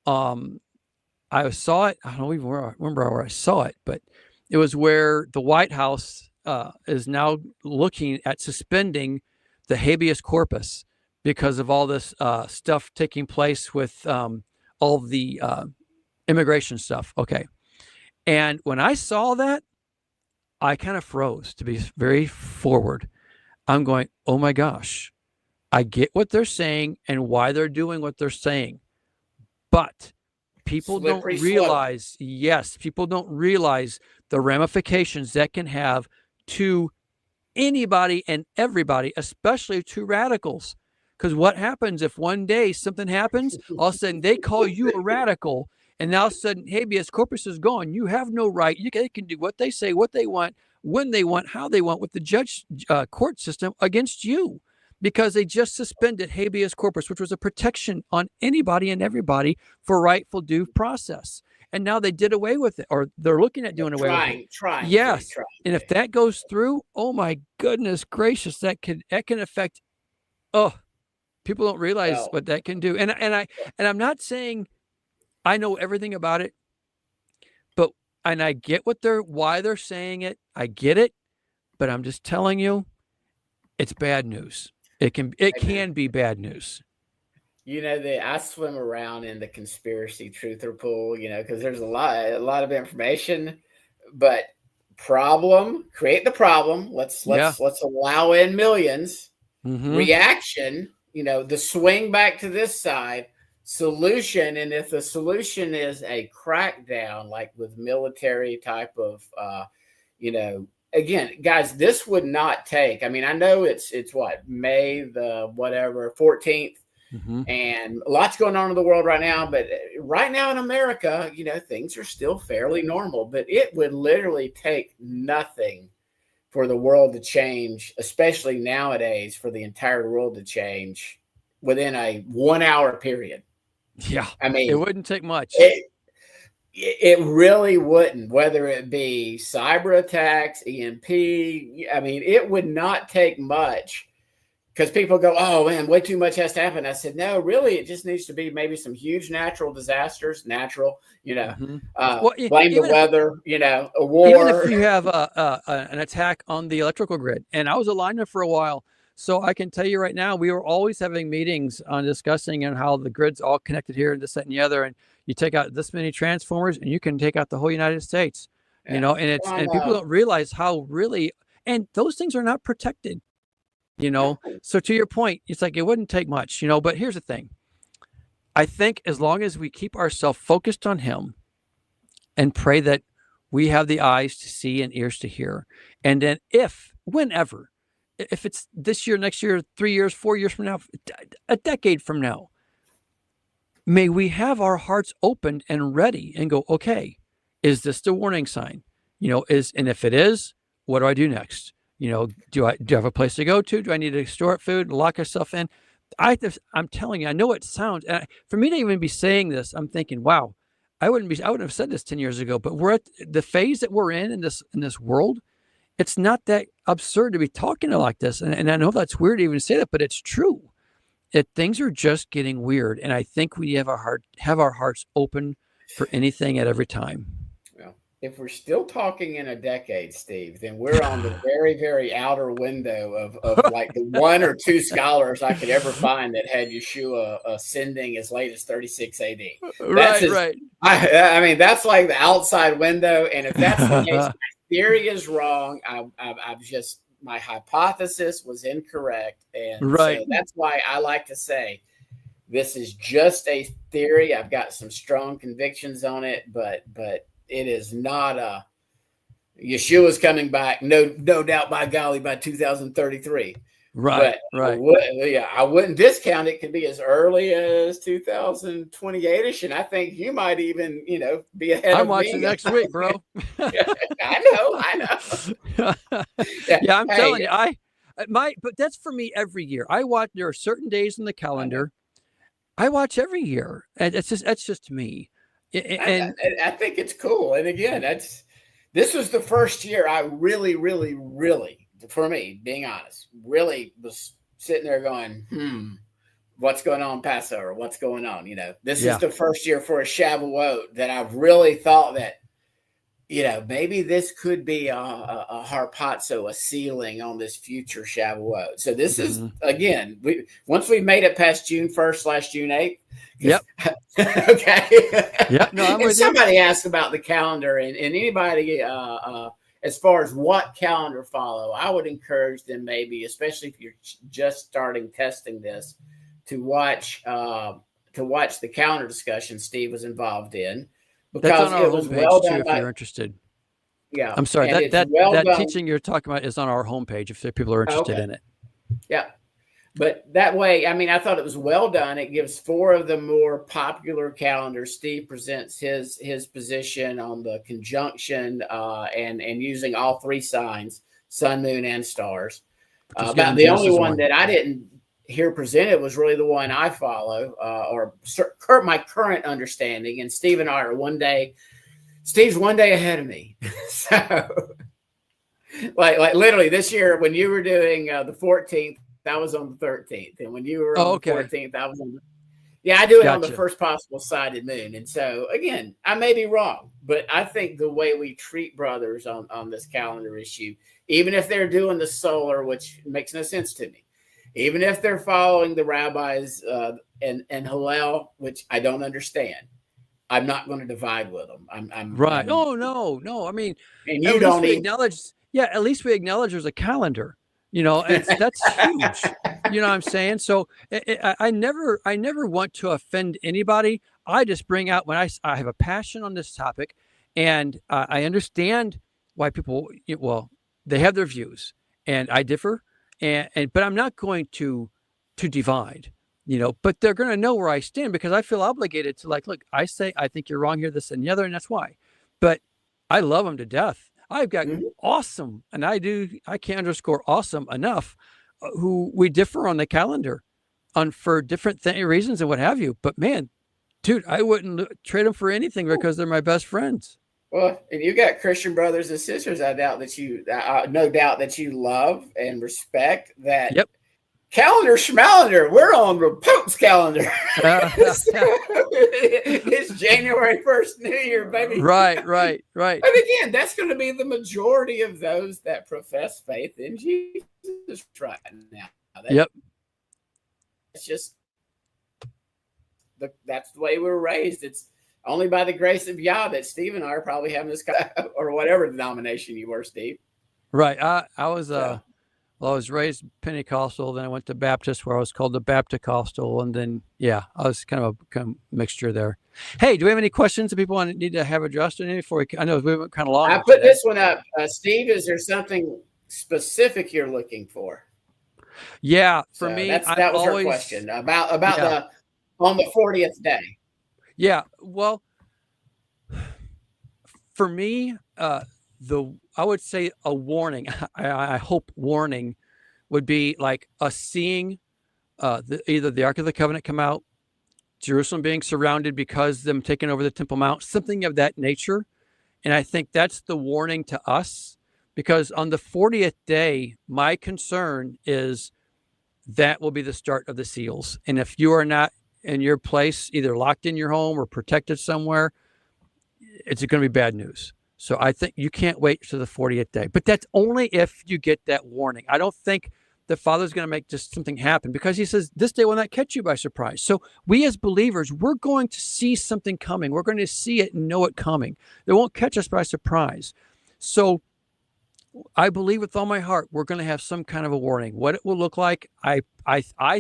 I saw it. I don't even remember where I saw it, but it was where the White House is now looking at suspending the habeas corpus because of all this stuff taking place with all the immigration stuff. Okay. And when I saw that, I kind of froze, to be very forward. I'm going, oh my gosh, I get what they're saying and why they're doing what they're saying. But people don't realize the ramifications that can have to anybody and everybody, especially to radicals. Because what happens if one day something happens, all of a sudden they call you a radical, and now all of a sudden habeas corpus is gone. You have no right. They can do what they say, what they want, when they want, how they want with the judge court system against you, because they just suspended habeas corpus, which was a protection on anybody and everybody for rightful due process. And now they did away with it, or they're looking at doing away with it. Yes. And if that goes through, oh my goodness gracious, that can affect People don't realize Well, what that can do. And I'm not saying I know everything about it, but and I get why they're saying it. I get it, but I'm just telling you, it's bad news. It amen. can be bad news. I swim around in the conspiracy truther pool, because there's a lot of information, but create the problem. Yeah. Let's allow in millions. Mm-hmm. Reaction, the swing back to this side, solution, and if the solution is a crackdown, like with military type of, again, guys, this would not take. I mean, I know it's what, May the whatever 14th, Mm-hmm. and lots going on in the world right now, but right now in America, things are still fairly normal, but it would literally take nothing for the world to change, especially nowadays, for the entire world to change within a 1 hour period. Yeah. I It mean, wouldn't take much. it really wouldn't, whether it be cyber attacks, EMP. I mean, it would not take much, because people go, oh man, way too much has to happen. I said, no, really, it just needs to be maybe some huge natural disasters, Mm-hmm. Well, blame the even weather, a even if war. you have an attack on the electrical grid, and I was a lineman for a while, so I can tell you right now, we were always having meetings on discussing and how the grid's all connected here and this, that, and the other, and you take out this many transformers, and you can take out the whole United States, Yeah. and people don't realize how really, and those things are not protected, So to your point, it's like it wouldn't take much, But here's the thing: I think as long as we keep ourselves focused on Him and pray that we have the eyes to see and ears to hear. And then whenever, if it's this year, next year, 3 years, 4 years from now, a decade from now, may we have our hearts opened and ready and go, okay, is this the warning sign? And if it is, what do I do next? Do I have a place to go to? Do I need to store food, lock myself in? I'm telling you, I know it sounds, for me to even be saying this, I'm thinking, wow, I wouldn't have said this 10 years ago, but we're at the phase that we're in this world. It's not that absurd to be talking like this. And I know that's weird to even say that, but it's true. Things are just getting weird. And I think we have our hearts open for anything at every time. Well, if we're still talking in a decade, Steve, then we're on the very, very outer window of like the one or two scholars I could ever find that had Yeshua ascending as late as 36 AD. Right. I mean, that's like the outside window. And if that's the case, my theory is wrong. I've just, my hypothesis was incorrect. And right. So that's why I like to say, this is just a theory. I've got some strong convictions on it, but it is not Yeshua's coming back, no doubt, by golly, by 2033. Right. But right. I wouldn't discount it. Could be as early as 2028ish, and I think you might even, be ahead of me. I'm watching next week, bro. I know. Yeah, I'm telling you, but that's for me every year. I watch. There are certain days in the calendar I watch every year, and that's just me. And I think it's cool. And again, this was the first year I really, really, really, for me, being honest, really was sitting there going, what's going on Passover? What's going on? This is the first year for a Shavuot that I've really thought that, maybe this could be a harpazo, a ceiling on this future Shavuot. So this is, again, once we made it past June 1st / June 8th. Yep. Okay. Yep. No, I'm with somebody asked about the calendar, and anybody, as far as what calendar follow, I would encourage them, maybe, especially if you're just starting testing this, to watch the calendar discussion Steve was involved in. Because it was well done. If you're interested. Yeah. I'm sorry. That teaching you're talking about is on our homepage if people are interested in it. Yeah. But that way, I mean, I thought it was well done. It gives 4 of the more popular calendars. Steve presents his position on the conjunction and using all 3 signs, sun, moon, and stars. About the only one that I didn't hear presented was really the one I follow, or my current understanding. And Steve and I are Steve's one day ahead of me. So like literally this year, when you were doing the 14th, I was on the 13th. And when you were on Oh, the okay. 14th, I was on the, yeah, I do it on the Gotcha. first possible sided moon. And so, again, I may be wrong, but I think the way we treat brothers on this calendar issue, even if they're doing the solar, which makes no sense to me, even if they're following the rabbis and Hillel, which I don't understand, I'm not going to divide with them. Right. Oh, no, no. I mean, And at you least don't we even. acknowledge, yeah, at least we acknowledge there's a calendar, and that's huge. You know what I'm saying? So I never want to offend anybody. I just bring out when I have a passion on this topic, and I understand why people, well, they have their views, and I differ, but I'm not going to divide. But they're going to know where I stand because I feel obligated to, like, look, I say I think you're wrong here, this and the other, and that's why. But I love them to death. I've got Mhm. awesome, and I can't underscore awesome enough, who we differ on the calendar on for different reasons and what have you. But man, dude, I wouldn't trade them for anything because they're my best friends. Well, and you got Christian brothers and sisters. I doubt that you, no doubt that you love and respect that Yep. calendar schmalendar. We're on the Pope's calendar. It's January 1st, New Year, baby. Right, right, right. And again, that's going to be the majority of those that profess faith in Jesus right now. Yep. It's just that's the way we were raised. It's only by the grace of Yah that Steve and I are probably having this or whatever denomination you were, Steve. Right. I was well, I was raised Pentecostal, then I went to Baptist where I was called the Baptist-costal, and then I was kind of a mixture there. Hey, do we have any questions that people need to have addressed before I know we went kind of long? I put this one up. Steve, is there something specific you're looking for? Yeah, for me, that was her question about the on the 40th day. Yeah, well, for me, I would say a warning. I hope warning would be like us seeing either the Ark of the Covenant come out, Jerusalem being surrounded because them taking over the Temple Mount, something of that nature. And I think that's the warning to us, because on the 40th day, my concern is that will be the start of the seals. And if you are not in your place, either locked in your home or protected somewhere, it's going to be bad news. So I think you can't wait to the 40th day. But that's only if you get that warning. I don't think the Father's going to make just something happen, because he says, this day will not catch you by surprise. So we as believers, we're going to see something coming. We're going to see it and know it coming. It won't catch us by surprise. So I believe with all my heart, we're going to have some kind of a warning. What it will look like, I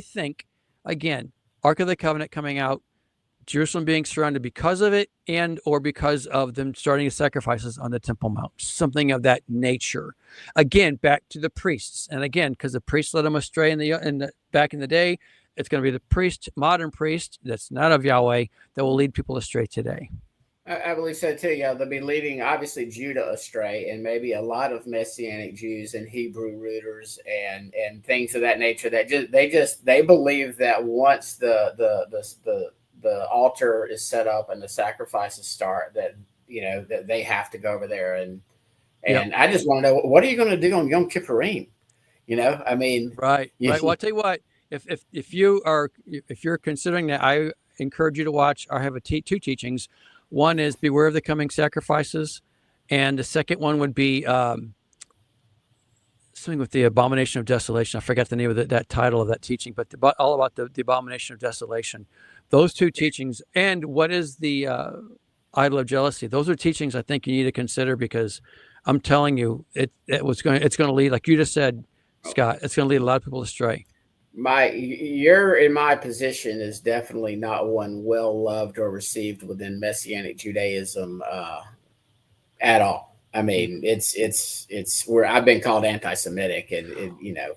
think, again, Ark of the Covenant coming out, Jerusalem being surrounded because of it, and or because of them starting sacrifices on the Temple Mount, something of that nature. Again, back to the priests, and again, because the priests led them astray back in the day, it's going to be the priest, modern priest, that's not of Yahweh, that will lead people astray today. I believe so too. Yeah, they'll be leading obviously Judah astray, and maybe a lot of Messianic Jews and Hebrew rooters and things of that nature. That they believe that once the altar is set up and the sacrifices start, that that they have to go over there and I just want to know, what are you going to do on Yom Kippurim? I mean, right. Well, I'll tell you what. If you're considering that, I encourage you to watch. I have two teachings. One is beware of the coming sacrifices, and the second one would be something with the abomination of desolation. I forgot the name of that title of that teaching, but all about the abomination of desolation. Those two teachings, and what is the idol of jealousy? Those are teachings I think you need to consider, because I'm telling you, it's going to lead, like you just said, Scott, it's going to lead a lot of people astray. You're in my position is definitely not one well loved or received within Messianic Judaism at all. I mean, it's where I've been called anti-Semitic, and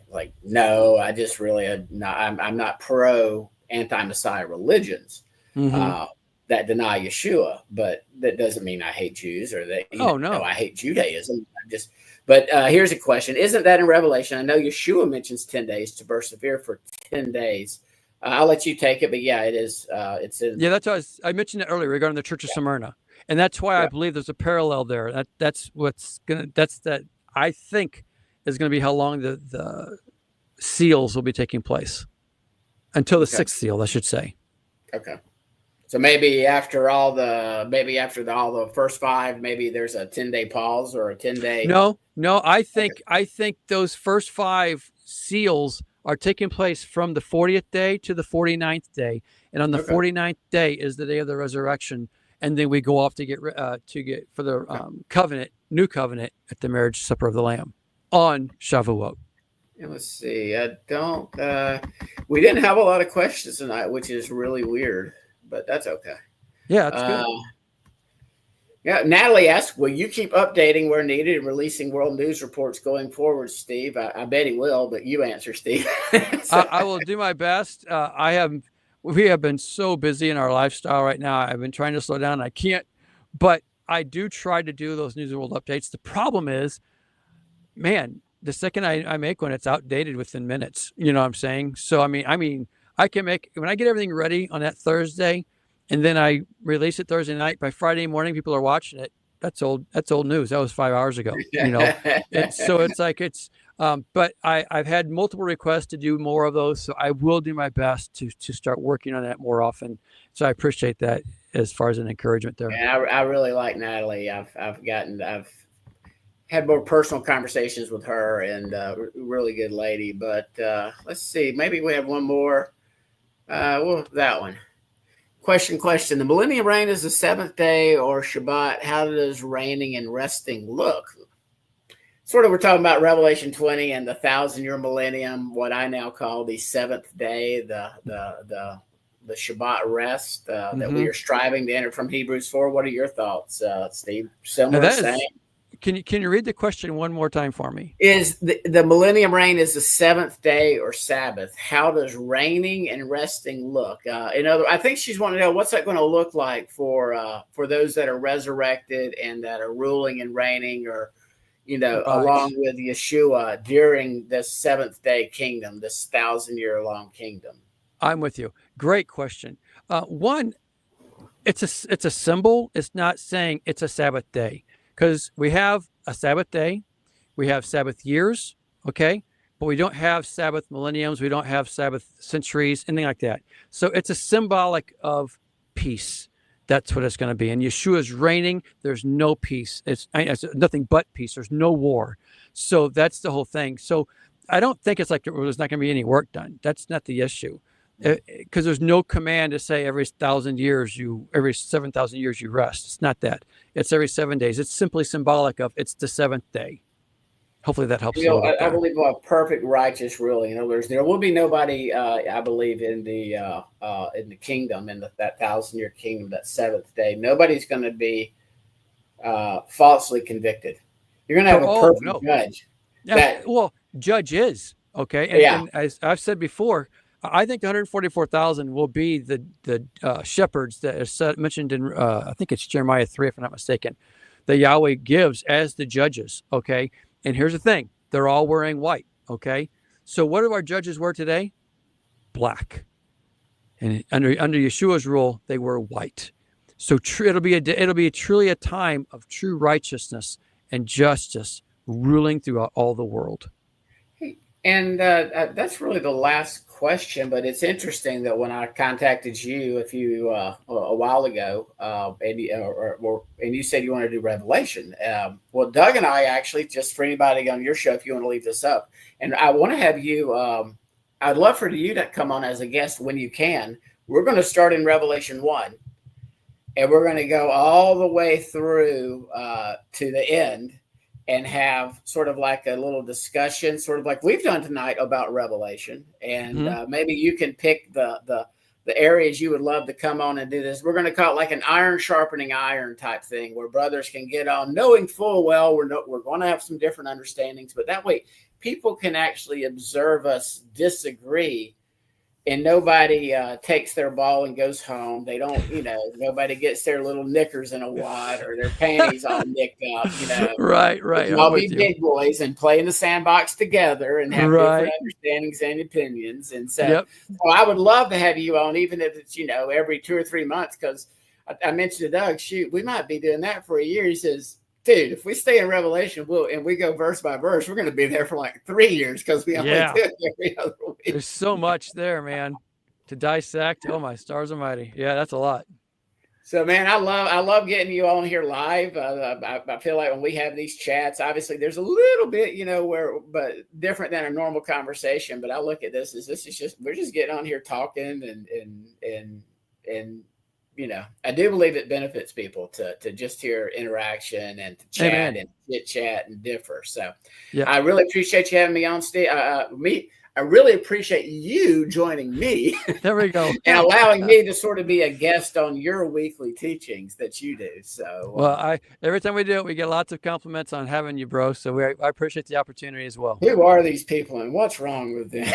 like, no, I just really I'm not pro anti-Messiah religions that deny Yeshua, but that doesn't mean I hate Jews or that no, I hate Judaism. But here's a question: isn't that in Revelation? I know Yeshua mentions 10 days to persevere for 10 days. I'll let you take it, but yeah, it is. It's in. Yeah, that's what I mentioned it earlier regarding the Church of Smyrna, and that's why I believe there's a parallel there. That's that I think is going to be how long the seals will be taking place until the Okay. sixth seal, I should say. Okay. So maybe after all the first five, maybe there's a 10-day pause or a 10-day. No, I Okay. think those first 5 seals are taking place from the 40th day to the 49th day, and on the Okay. 49th day is the day of the resurrection, and then we go off to get for the new covenant at the marriage supper of the Lamb on Shavuot. And let's see. I don't. We didn't have a lot of questions tonight, which is really weird, but that's okay. Yeah, that's Uh, good. yeah. Natalie asked, "Will you keep updating where needed and releasing world news reports going forward, Steve?" I bet he will, but you answer, Steve. So, I will do my best. We have been so busy in our lifestyle right now. I've been trying to slow down. I can't, but I do try to do those news world updates. The problem is, man, the second I make one, it's outdated within minutes. You know what I'm saying? So I mean, I can make when I get everything ready on that Thursday, and then I release it Thursday night. By Friday morning, people are watching it. That's old. That's old news. That was 5 hours ago. So it's like but I've had multiple requests to do more of those, so I will do my best to start working on that more often. So I appreciate that as far as an encouragement there. and I really like Natalie. I've had more personal conversations with her, and really good lady. But let's see, maybe we have one more. Well, that one. Question. The millennium reign is the seventh day or Shabbat. How does reigning and resting look? Sort of, we're talking about Revelation 20 and the 1,000-year millennium, what I now call the seventh day, the Shabbat rest that we are striving to enter from Hebrews 4. What are your thoughts, Steve? Now Similar, same? can you read the question one more time for me? Is the millennium reign is the seventh day or Sabbath? How does reigning and resting look? I think she's wanting to know what's that going to look like for those that are resurrected and that are ruling and reigning, or Right. along with Yeshua during this seventh day kingdom, this 1,000-year long kingdom. I'm with you. Great question. One, it's a symbol. It's not saying it's a Sabbath day, because we have a Sabbath day, we have Sabbath years, okay, but we don't have Sabbath millenniums, we don't have Sabbath centuries, anything like that. So it's a symbolic of peace. That's what it's going to be. And Yeshua's reigning. There's no peace. It's nothing but peace. There's no war. So that's the whole thing. So I don't think it's like there's not going to be any work done. That's not the issue, because there's no command to say every 7,000 years you rest. It's not that. It's every 7 days. It's simply symbolic of it's the seventh day. Hopefully that helps. I believe a perfect righteous ruling. In other words, there will be nobody, I believe, in the kingdom, in that 1,000-year kingdom, that seventh day. Nobody's going to be falsely convicted. You're going to have a perfect judge. Judge is okay. And as I've said before, I think the 144,000 will be the shepherds that is mentioned in I think it's Jeremiah 3, if I'm not mistaken, that Yahweh gives as the judges. Okay. And here's the thing. They're all wearing white. Okay. So what do our judges wear today? Black. And under Yeshua's rule, they wear white. So it'll be truly a time of true righteousness and justice ruling throughout all the world. And that's really the last question, but it's interesting that when I contacted you a while ago, and you said you want to do Revelation. Well, Doug and I actually, just for anybody on your show, if you want to leave this up, and I want to have you. I'd love for you to come on as a guest when you can. We're going to start in Revelation 1, and we're going to go all the way through to the end, and have sort of like a little discussion, sort of like we've done tonight about Revelation. And maybe you can pick the areas you would love to come on and do this. We're going to call it like an iron sharpening iron type thing, where brothers can get on, knowing full well we're going to have some different understandings, but that way people can actually observe us disagree. And nobody takes their ball and goes home. They don't, nobody gets their little knickers in a wad or their panties all nicked up, Right. I'll be big boys and play in the sandbox together and have different understandings and opinions. And so, I would love to have you on, even if it's, every 2 or 3 months, because I mentioned to Doug, shoot, we might be doing that for a year. He says, Dude, if we stay in Revelation, and we go verse by verse, we're going to be there for like 3 years because we only do it every other week. There's so much there, man, to dissect. Oh my stars almighty! Yeah, that's a lot. So, man, I love getting you on here live. I feel like when we have these chats, obviously there's a little bit, but different than a normal conversation. But I look at this as we're just getting on here talking and I do believe it benefits people to just hear interaction and to chat Amen. and chit chat and differ. So, yeah. I really appreciate you having me on, Steve. I really appreciate you joining me. There we go. And allowing me to sort of be a guest on your weekly teachings that you do. So, well, every time we do it, we get lots of compliments on having you, bro. So I appreciate the opportunity as well. Who are these people and what's wrong with them?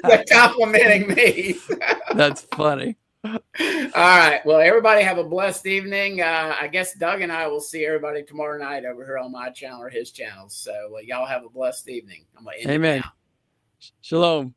They're complimenting me. That's funny. All right. Well, everybody have a blessed evening. I guess Doug and I will see everybody tomorrow night over here on my channel or his channel. So y'all have a blessed evening. I'm going to end it now. Shalom.